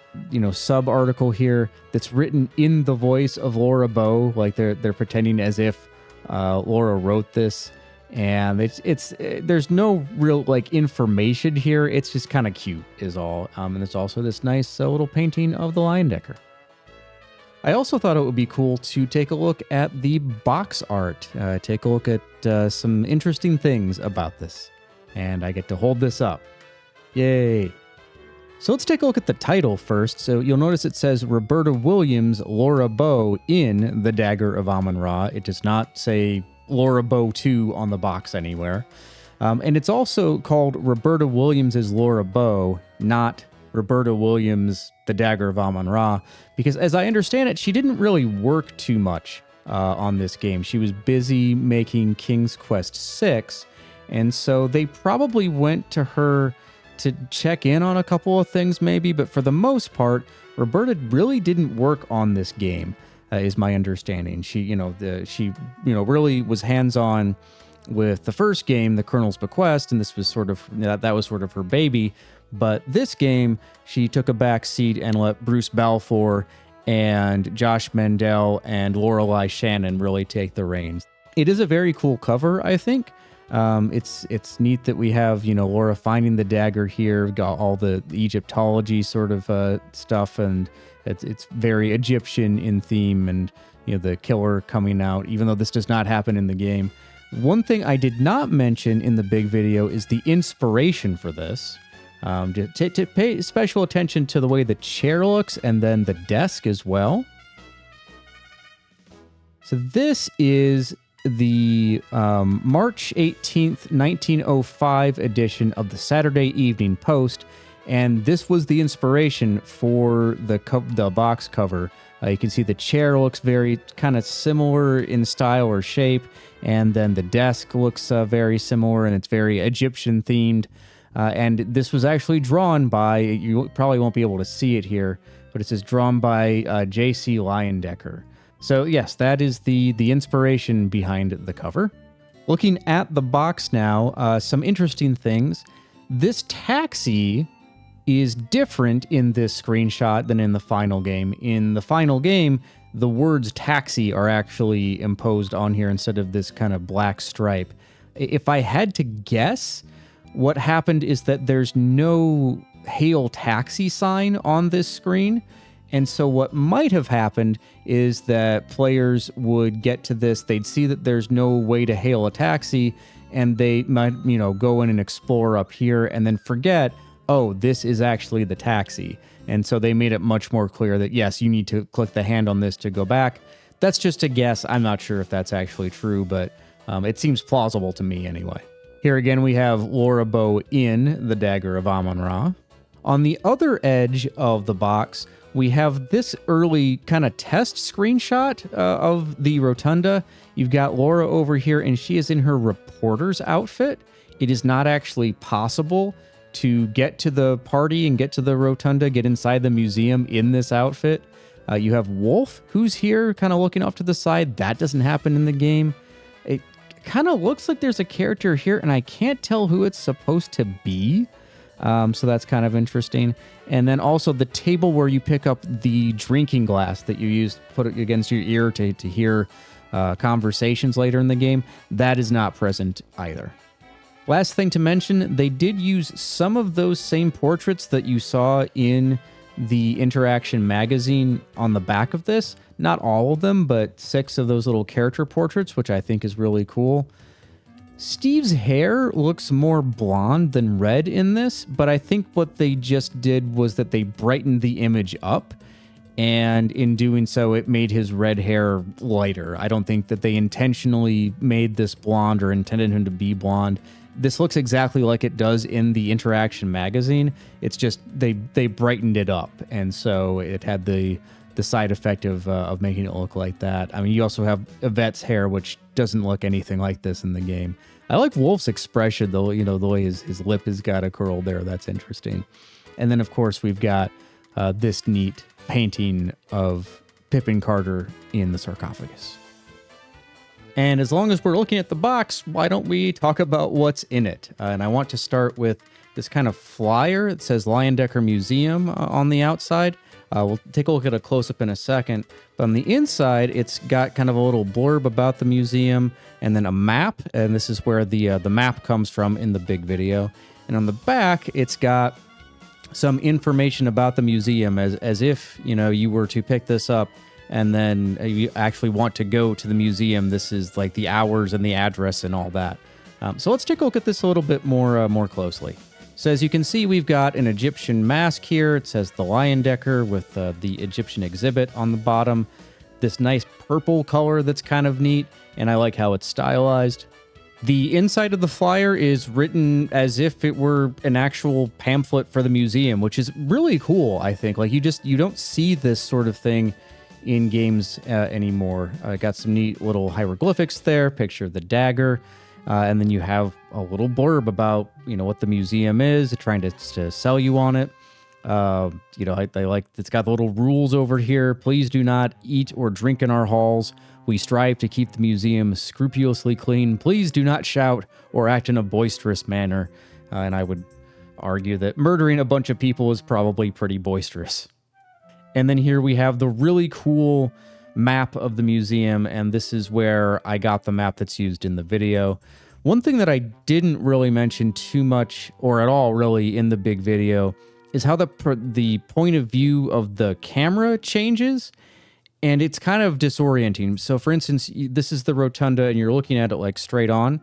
sub article here that's written in the voice of Laura Bow. Like they're pretending as if Laura wrote this, and it's there's no real information here. It's just kind of cute is all. And there's also this nice little painting of the Leyendecker. I also thought it would be cool to take a look at the box art. Take a look at some interesting things about this. And I get to hold this up. Yay. So let's take a look at the title first. So you'll notice it says Roberta Williams, Laura Bow in the Dagger of Amon-Ra. It does not say Laura Bow 2 on the box anywhere. And it's also called Roberta Williams as Laura Bow, not Roberta Williams, the Dagger of Amon-Ra, because as I understand it, she didn't really work too much on this game. She was busy making King's Quest VI, and so they probably went to her to check in on a couple of things maybe, but for the most part, Roberta really didn't work on this game, is my understanding. She really was hands-on with the first game, The Colonel's Bequest, and this was that was sort of her baby. But this game, she took a back seat and let Bruce Balfour and Josh Mendel and Lorelei Shannon really take the reins. It is a very cool cover, I think. It's neat that we have, Laura finding the dagger here, got all the Egyptology sort of stuff, and it's very Egyptian in theme, and the killer coming out, even though this does not happen in the game. One thing I did not mention in the big video is the inspiration for this. To pay special attention to the way the chair looks and then the desk as well. So this is the March 18th, 1905 edition of the Saturday Evening Post, and this was the inspiration for the box cover. You can see the chair looks very kind of similar in style or shape, and then the desk looks very similar, and it's very Egyptian themed. And this was actually drawn by, you probably won't be able to see it here, but it says drawn by J.C. Leyendecker. So yes, that is the inspiration behind the cover. Looking at the box now, some interesting things. This taxi is different in this screenshot than in the final game. In the final game, the words taxi are actually imposed on here instead of this kind of black stripe. If I had to guess, what happened is that there's no hail taxi sign on this screen, And so what might have happened is that players would get to this, they'd see that there's no way to hail a taxi, and they might, go in and explore up here and then forget, oh, this is actually the taxi. And so they made it much more clear that, yes, you need to click the hand on this to go back. That's just a guess. I'm not sure if that's actually true, but it seems plausible to me anyway. Here again, we have Laura Bow in the Dagger of Amon-Ra. On the other edge of the box, we have this early kind of test screenshot of the rotunda. You've got Laura over here, and she is in her reporter's outfit. It is not actually possible to get to the party and get to the rotunda, get inside the museum in this outfit. You have Wolf, who's here kind of looking off to the side. That doesn't happen in the game. It kind of looks like there's a character here, and I can't tell who it's supposed to be. So that's kind of interesting. And then also the table where you pick up the drinking glass that you use, put it against your ear to hear conversations later in the game, that is not present either. Last thing to mention, they did use some of those same portraits that you saw in the Interaction magazine on the back of this. Not all of them, but 6 of those little character portraits, which I think is really cool. Steve's hair looks more blonde than red in this, but I think what they just did was that they brightened the image up, and in doing so, it made his red hair lighter. I don't think that they intentionally made this blonde or intended him to be blonde. This looks exactly like it does in the Interaction magazine. It's just they brightened it up, and so it had the side effect of making it look like that. I mean, you also have Yvette's hair, which doesn't look anything like this in the game. I like Wolf's expression, though, the way his lip has got a curl there. That's interesting. And then, of course, we've got this neat painting of Pippin Carter in the sarcophagus. And as long as we're looking at the box, why don't we talk about what's in it? And I want to start with this kind of flyer. It says Leyendecker Museum on the outside. We'll take a look at a close-up in a second. But on the inside, it's got kind of a little blurb about the museum and then a map. And this is where the map comes from in the big video. And on the back, it's got some information about the museum as if, you were to pick this up and then you actually want to go to the museum. This is like the hours and the address and all that. So let's take a look at this a little bit more closely. So as you can see, we've got an Egyptian mask here. It says the Leyendecker with the Egyptian exhibit on the bottom. This nice purple color that's kind of neat, and I like how it's stylized. The inside of the flyer is written as if it were an actual pamphlet for the museum, which is really cool, I think. Like, you don't see this sort of thing in games anymore. Got some neat little hieroglyphics there, picture of the dagger. And then you have a little blurb about, what the museum is, trying to sell you on it. It's got the little rules over here. Please do not eat or drink in our halls. We strive to keep the museum scrupulously clean. Please do not shout or act in a boisterous manner. And I would argue that murdering a bunch of people is probably pretty boisterous. And then here we have the really cool map of the museum, and this is where I got the map that's used in the video. One thing that I didn't really mention too much, or at all really, in the big video is how the point of view of the camera changes, and it's kind of disorienting. So for instance, this is the rotunda and you're looking at it like straight on.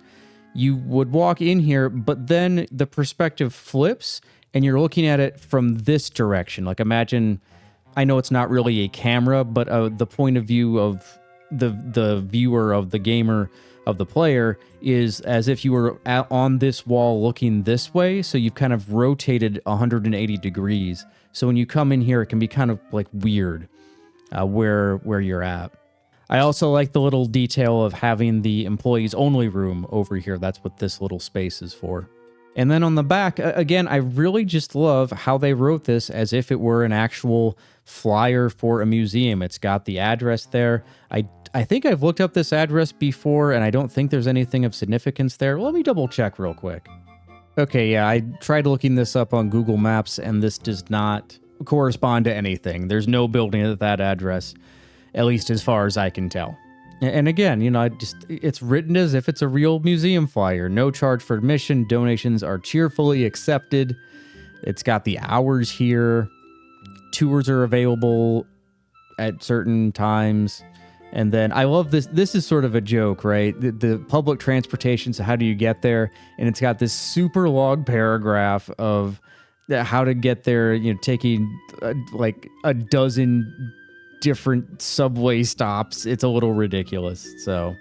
You would walk in here, but then the perspective flips and you're looking at it from this direction. Like, imagine, I know it's not really a camera, but the point of view of the viewer, of the gamer, of the player, is as if you were on this wall looking this way. So you've kind of rotated 180 degrees. So when you come in here, it can be kind of like weird where you're at. I also like the little detail of having the employees only room over here. That's what this little space is for. And then on the back, again, I really just love how they wrote this as if it were an actual flyer for a museum. It's got the address there. I think I've looked up this address before, and I don't think there's anything of significance there. Let me double check real quick. Okay, yeah, I tried looking this up on Google Maps, and this does not correspond to anything. There's no building at that address, at least as far as I can tell. And again, it's written as if it's a real museum flyer. No charge for admission. Donations are cheerfully accepted. It's got the hours here. tours are available at certain times. And then I love this. This is sort of a joke, right? The public transportation. So how do you get there? And it's got this super long paragraph of how to get there, taking like a dozen different subway stops. It's a little ridiculous. So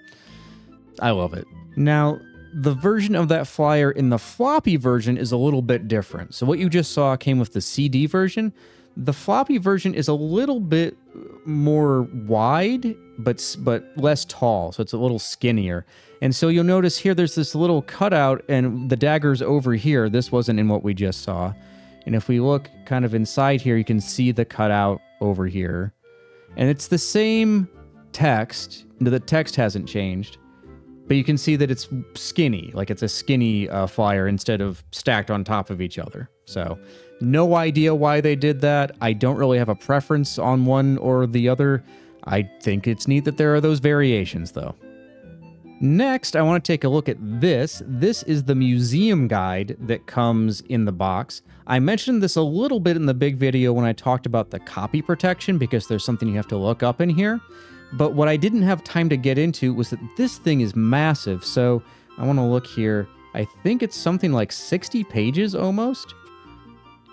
I love it. Now, the version of that flyer in the floppy version is a little bit different. So what you just saw came with the CD version. The floppy version is a little bit more wide, but less tall, so it's a little skinnier. And so you'll notice here there's this little cutout, and the dagger's over here. This wasn't in what we just saw. And if we look kind of inside here, you can see the cutout over here. And it's the same text. The text hasn't changed. But you can see that it's skinny, like it's a skinny flyer instead of stacked on top of each other. So no idea why they did that. I don't really have a preference on one or the other. I think it's neat that there are those variations, though. Next, I want to take a look at this. This is the museum guide that comes in the box. I mentioned this a little bit in the big video when I talked about the copy protection, because there's something you have to look up in here. But what I didn't have time to get into was that this thing is massive. So I want to look here. I think it's something like 60 pages almost.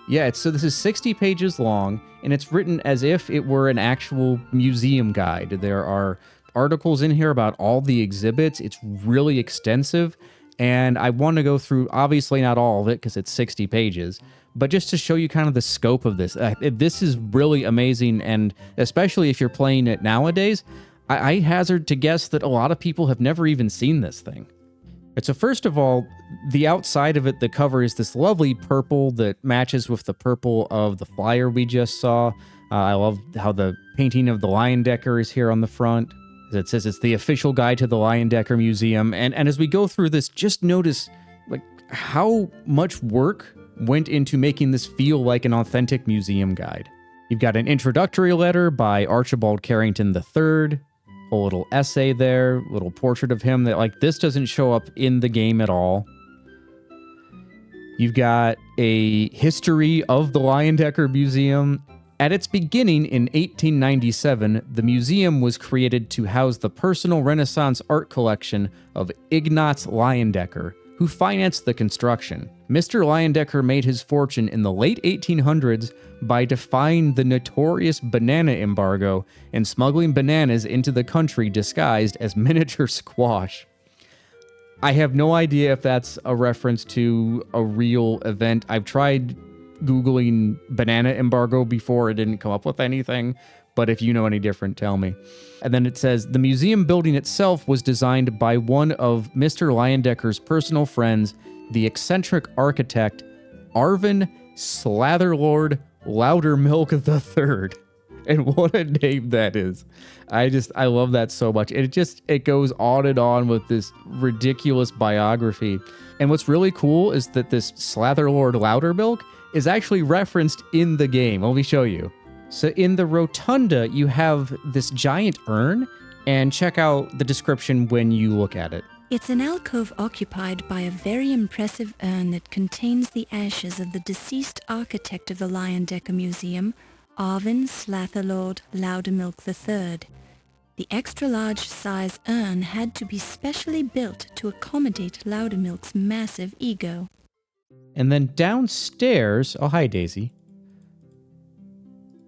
Yeah, so this is 60 pages long, and it's written as if it were an actual museum guide. There are articles in here about all the exhibits. It's really extensive, and I want to go through, obviously not all of it because it's 60 pages, but just to show you kind of the scope of this. This is really amazing, and especially if you're playing it nowadays, I hazard to guess that a lot of people have never even seen this thing. So first of all, the outside of it, the cover is this lovely purple that matches with the purple of the flyer we just saw. I love how the painting of the Leyendecker is here on the front. It says it's the official guide to the Leyendecker Museum. And as we go through this, just notice like how much work went into making this feel like an authentic museum guide. You've got an introductory letter by Archibald Carrington III. A little essay there, little portrait of him that, like, this doesn't show up in the game at all. You've got a history of the Leyendecker Museum. At its beginning in 1897, the museum was created to house the personal Renaissance art collection of Ignaz Leyendecker, who financed the construction. Mr. Leyendecker made his fortune in the late 1800s by defying the notorious banana embargo and smuggling bananas into the country disguised as miniature squash. I have no idea if that's a reference to a real event. I've tried Googling banana embargo before. It didn't come up with anything, but if you know any different, tell me. And then it says, the museum building itself was designed by one of Mr. Leyendecker's personal friends, the eccentric architect Arvin Slatherlord Loudermilk III. And what a name that is. I love that so much. It goes on and on with this ridiculous biography. And what's really cool is that this Slatherlord Loudermilk is actually referenced in the game. Let me show you. So in the rotunda, you have this giant urn, and check out the description when you look at it. It's an alcove occupied by a very impressive urn that contains the ashes of the deceased architect of the Leyendecker Museum, Arvin Slatherlord Loudermilk III. The extra-large size urn had to be specially built to accommodate Loudermilk's massive ego. And then downstairs, oh hi Daisy.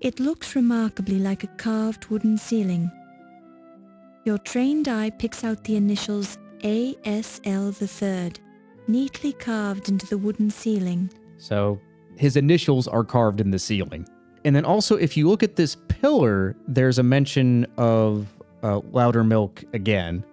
It looks remarkably like a carved wooden ceiling. Your trained eye picks out the initials ASL III, neatly carved into the wooden ceiling. So his initials are carved in the ceiling. And then also, if you look at this pillar, there's a mention of Loudermilk again.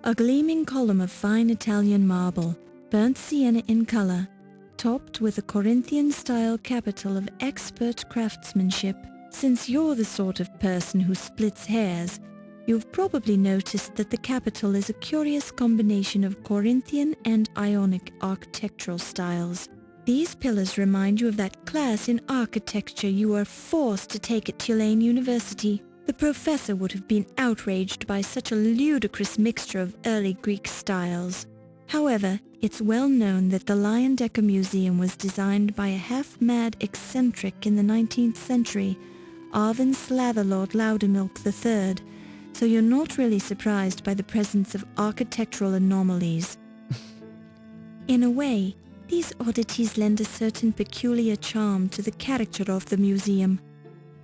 A gleaming column of fine Italian marble, burnt sienna in color, topped with a Corinthian-style capital of expert craftsmanship. Since you're the sort of person who splits hairs, you've probably noticed that the capital is a curious combination of Corinthian and Ionic architectural styles. These pillars remind you of that class in architecture you were forced to take at Tulane University. The professor would have been outraged by such a ludicrous mixture of early Greek styles. However, it's well known that the Leyendecker Museum was designed by a half-mad eccentric in the 19th century Arvin Slatherlord Loudermilk III, so you're not really surprised by the presence of architectural anomalies. In a way, these oddities lend a certain peculiar charm to the character of the museum.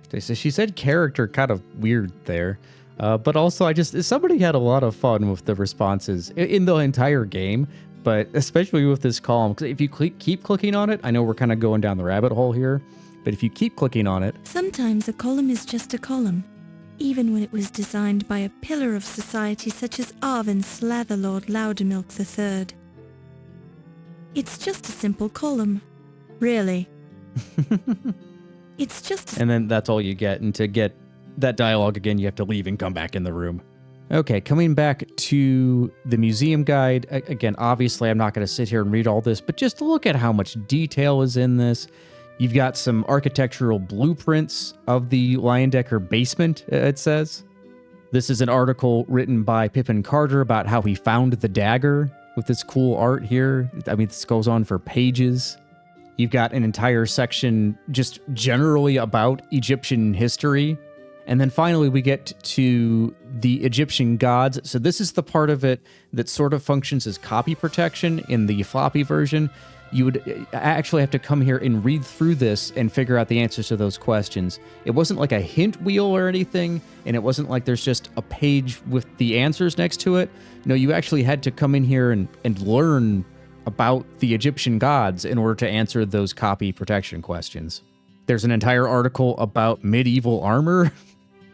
Okay, so she said character kind of weird there. But also, somebody had a lot of fun with the responses in the entire game, but especially with this column. Because if you keep clicking on it, I know we're kind of going down the rabbit hole here, but if you keep clicking on it... Sometimes a column is just a column, even when it was designed by a pillar of society such as Arvin Slatherlord Loudermilk III. It's just a simple column. Really. It's just And then that's all you get, and to get that dialogue again, you have to leave and come back in the room. Okay, coming back to the museum guide. Again, obviously, I'm not going to sit here and read all this, but just look at how much detail is in this. You've got some architectural blueprints of the Leyendecker basement, it says. This is an article written by Pippin Carter about how he found the dagger with this cool art here. I mean, this goes on for pages. You've got an entire section just generally about Egyptian history. And then finally, we get to the Egyptian gods. So this is the part of it that sort of functions as copy protection in the floppy version. You would actually have to come here and read through this and figure out the answers to those questions. It wasn't like a hint wheel or anything, and it wasn't like there's just a page with the answers next to it. No, you actually had to come in here and learn about the Egyptian gods in order to answer those copy protection questions. There's an entire article about medieval armor.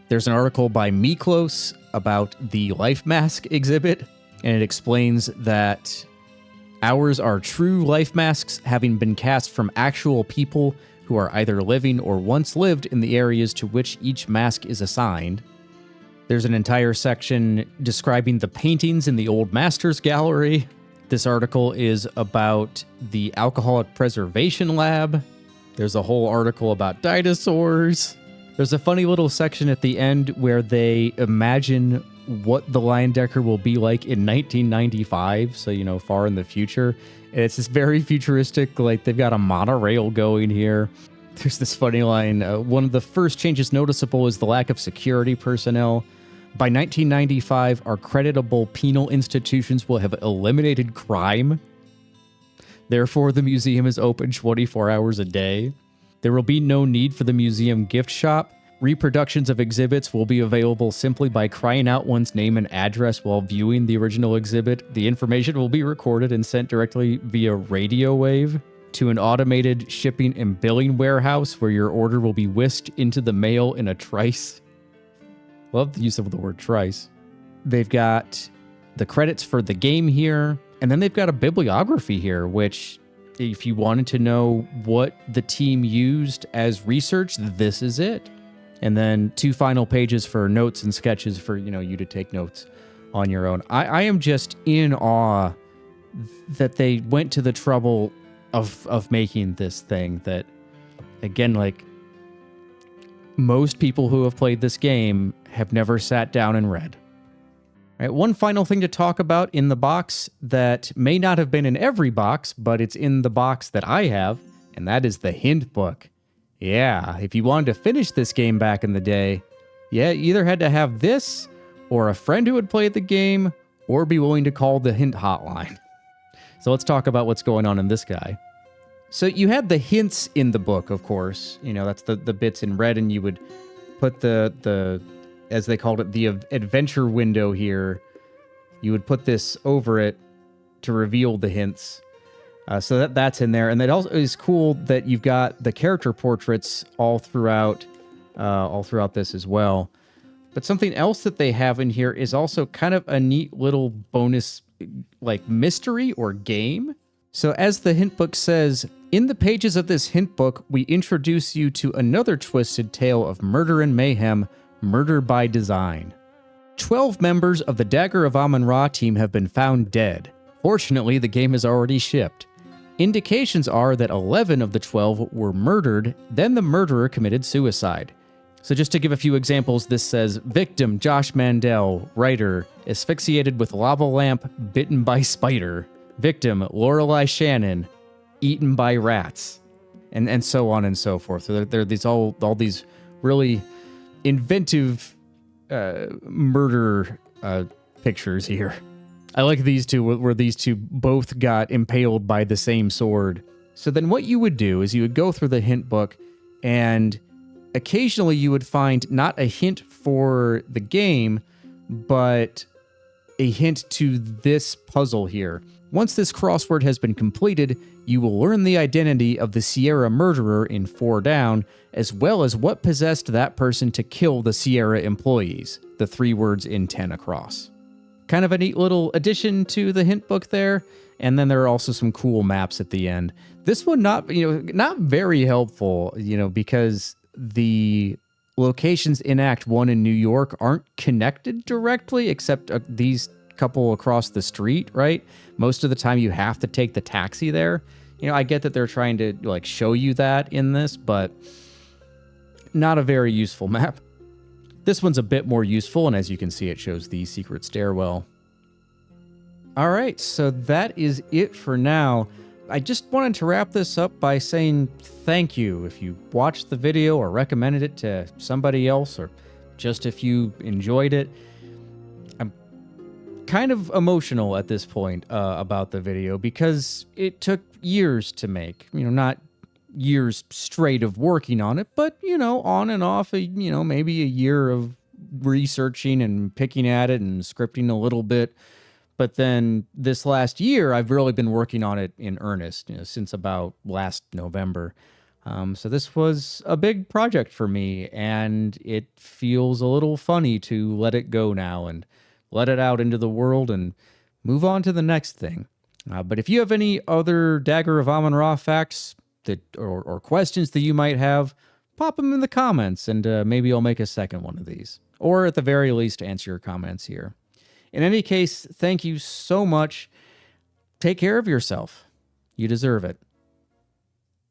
There's an article by Miklos about the life mask exhibit, and it explains that ours are true life masks having been cast from actual people who are either living or once lived in the areas to which each mask is assigned. There's an entire section describing the paintings in the Old Masters Gallery. This article is about the Alcoholic Preservation Lab. There's a whole article about dinosaurs. There's a funny little section at the end where they imagine what the Leyendecker will be like in 1995, so, far in the future. And it's this very futuristic, like, they've got a monorail going here. There's this funny line, one of the first changes noticeable is the lack of security personnel. By 1995, our creditable penal institutions will have eliminated crime. Therefore, the museum is open 24 hours a day. There will be no need for the museum gift shop. Reproductions of exhibits will be available simply by crying out one's name and address while viewing the original exhibit. The information will be recorded and sent directly via radio wave to an automated shipping and billing warehouse where your order will be whisked into the mail in a trice. Love the use of the word trice. They've got the credits for the game here, and then they've got a bibliography here, which if you wanted to know what the team used as research, this is it. And then 2 final pages for notes and sketches for, you to take notes on your own. I am just in awe that they went to the trouble of making this thing that, again, like, most people who have played this game have never sat down and read. All right, one final thing to talk about in the box that may not have been in every box, but it's in the box that I have, and that is the Hintbook. Yeah, if you wanted to finish this game back in the day, you either had to have this, or a friend who had played the game, or be willing to call the hint hotline. So let's talk about what's going on in this guy. So you had the hints in the book, of course. That's the bits in red, and you would put the as they called it, the adventure window here. You would put this over it to reveal the hints. So that's in there. And that also is cool that you've got the character portraits all throughout this as well. But something else that they have in here is also kind of a neat little bonus, like, mystery or game. So as the hint book says, in the pages of this hint book, we introduce you to another twisted tale of murder and mayhem, murder by design. 12 members of the Dagger of Amon team have been found dead. Fortunately, the game has already shipped. Indications are that 11 of the 12 were murdered, then the murderer committed suicide. So just to give a few examples, this says, victim Josh Mandel, writer, asphyxiated with lava lamp, bitten by spider. Victim Lorelei Shannon, eaten by rats. And so on and so forth. So there are all these really inventive murder pictures here. I like these two, where these two both got impaled by the same sword. So then what you would do is you would go through the hint book, and occasionally you would find not a hint for the game, but a hint to this puzzle here. Once this crossword has been completed, you will learn the identity of the Sierra murderer in 4 down, as well as what possessed that person to kill the Sierra employees, the 3 words in 10 across. Kind of a neat little addition to the hint book there, and then there are also some cool maps at the end. This one not very helpful, because the locations in Act 1 in New York aren't connected directly, except these couple across the street, right? Most of the time you have to take the taxi there. I get that they're trying to show you that in this, but not a very useful map. This one's a bit more useful, and as you can see, it shows the secret stairwell. All right, so that is it for now. I just wanted to wrap this up by saying thank you if you watched the video or recommended it to somebody else, or just if you enjoyed it. I'm kind of emotional at this point about the video because it took years to make. Not years straight of working on it, but, on and off, maybe a year of researching and picking at it and scripting a little bit. But then this last year, I've really been working on it in earnest, since about last November. So this was a big project for me, and it feels a little funny to let it go now and let it out into the world and move on to the next thing. But if you have any other Dagger of Amon-Ra facts or questions that you might have, pop them in the comments, and maybe I'll make a second one of these. Or at the very least, answer your comments here. In any case, thank you so much. Take care of yourself. You deserve it.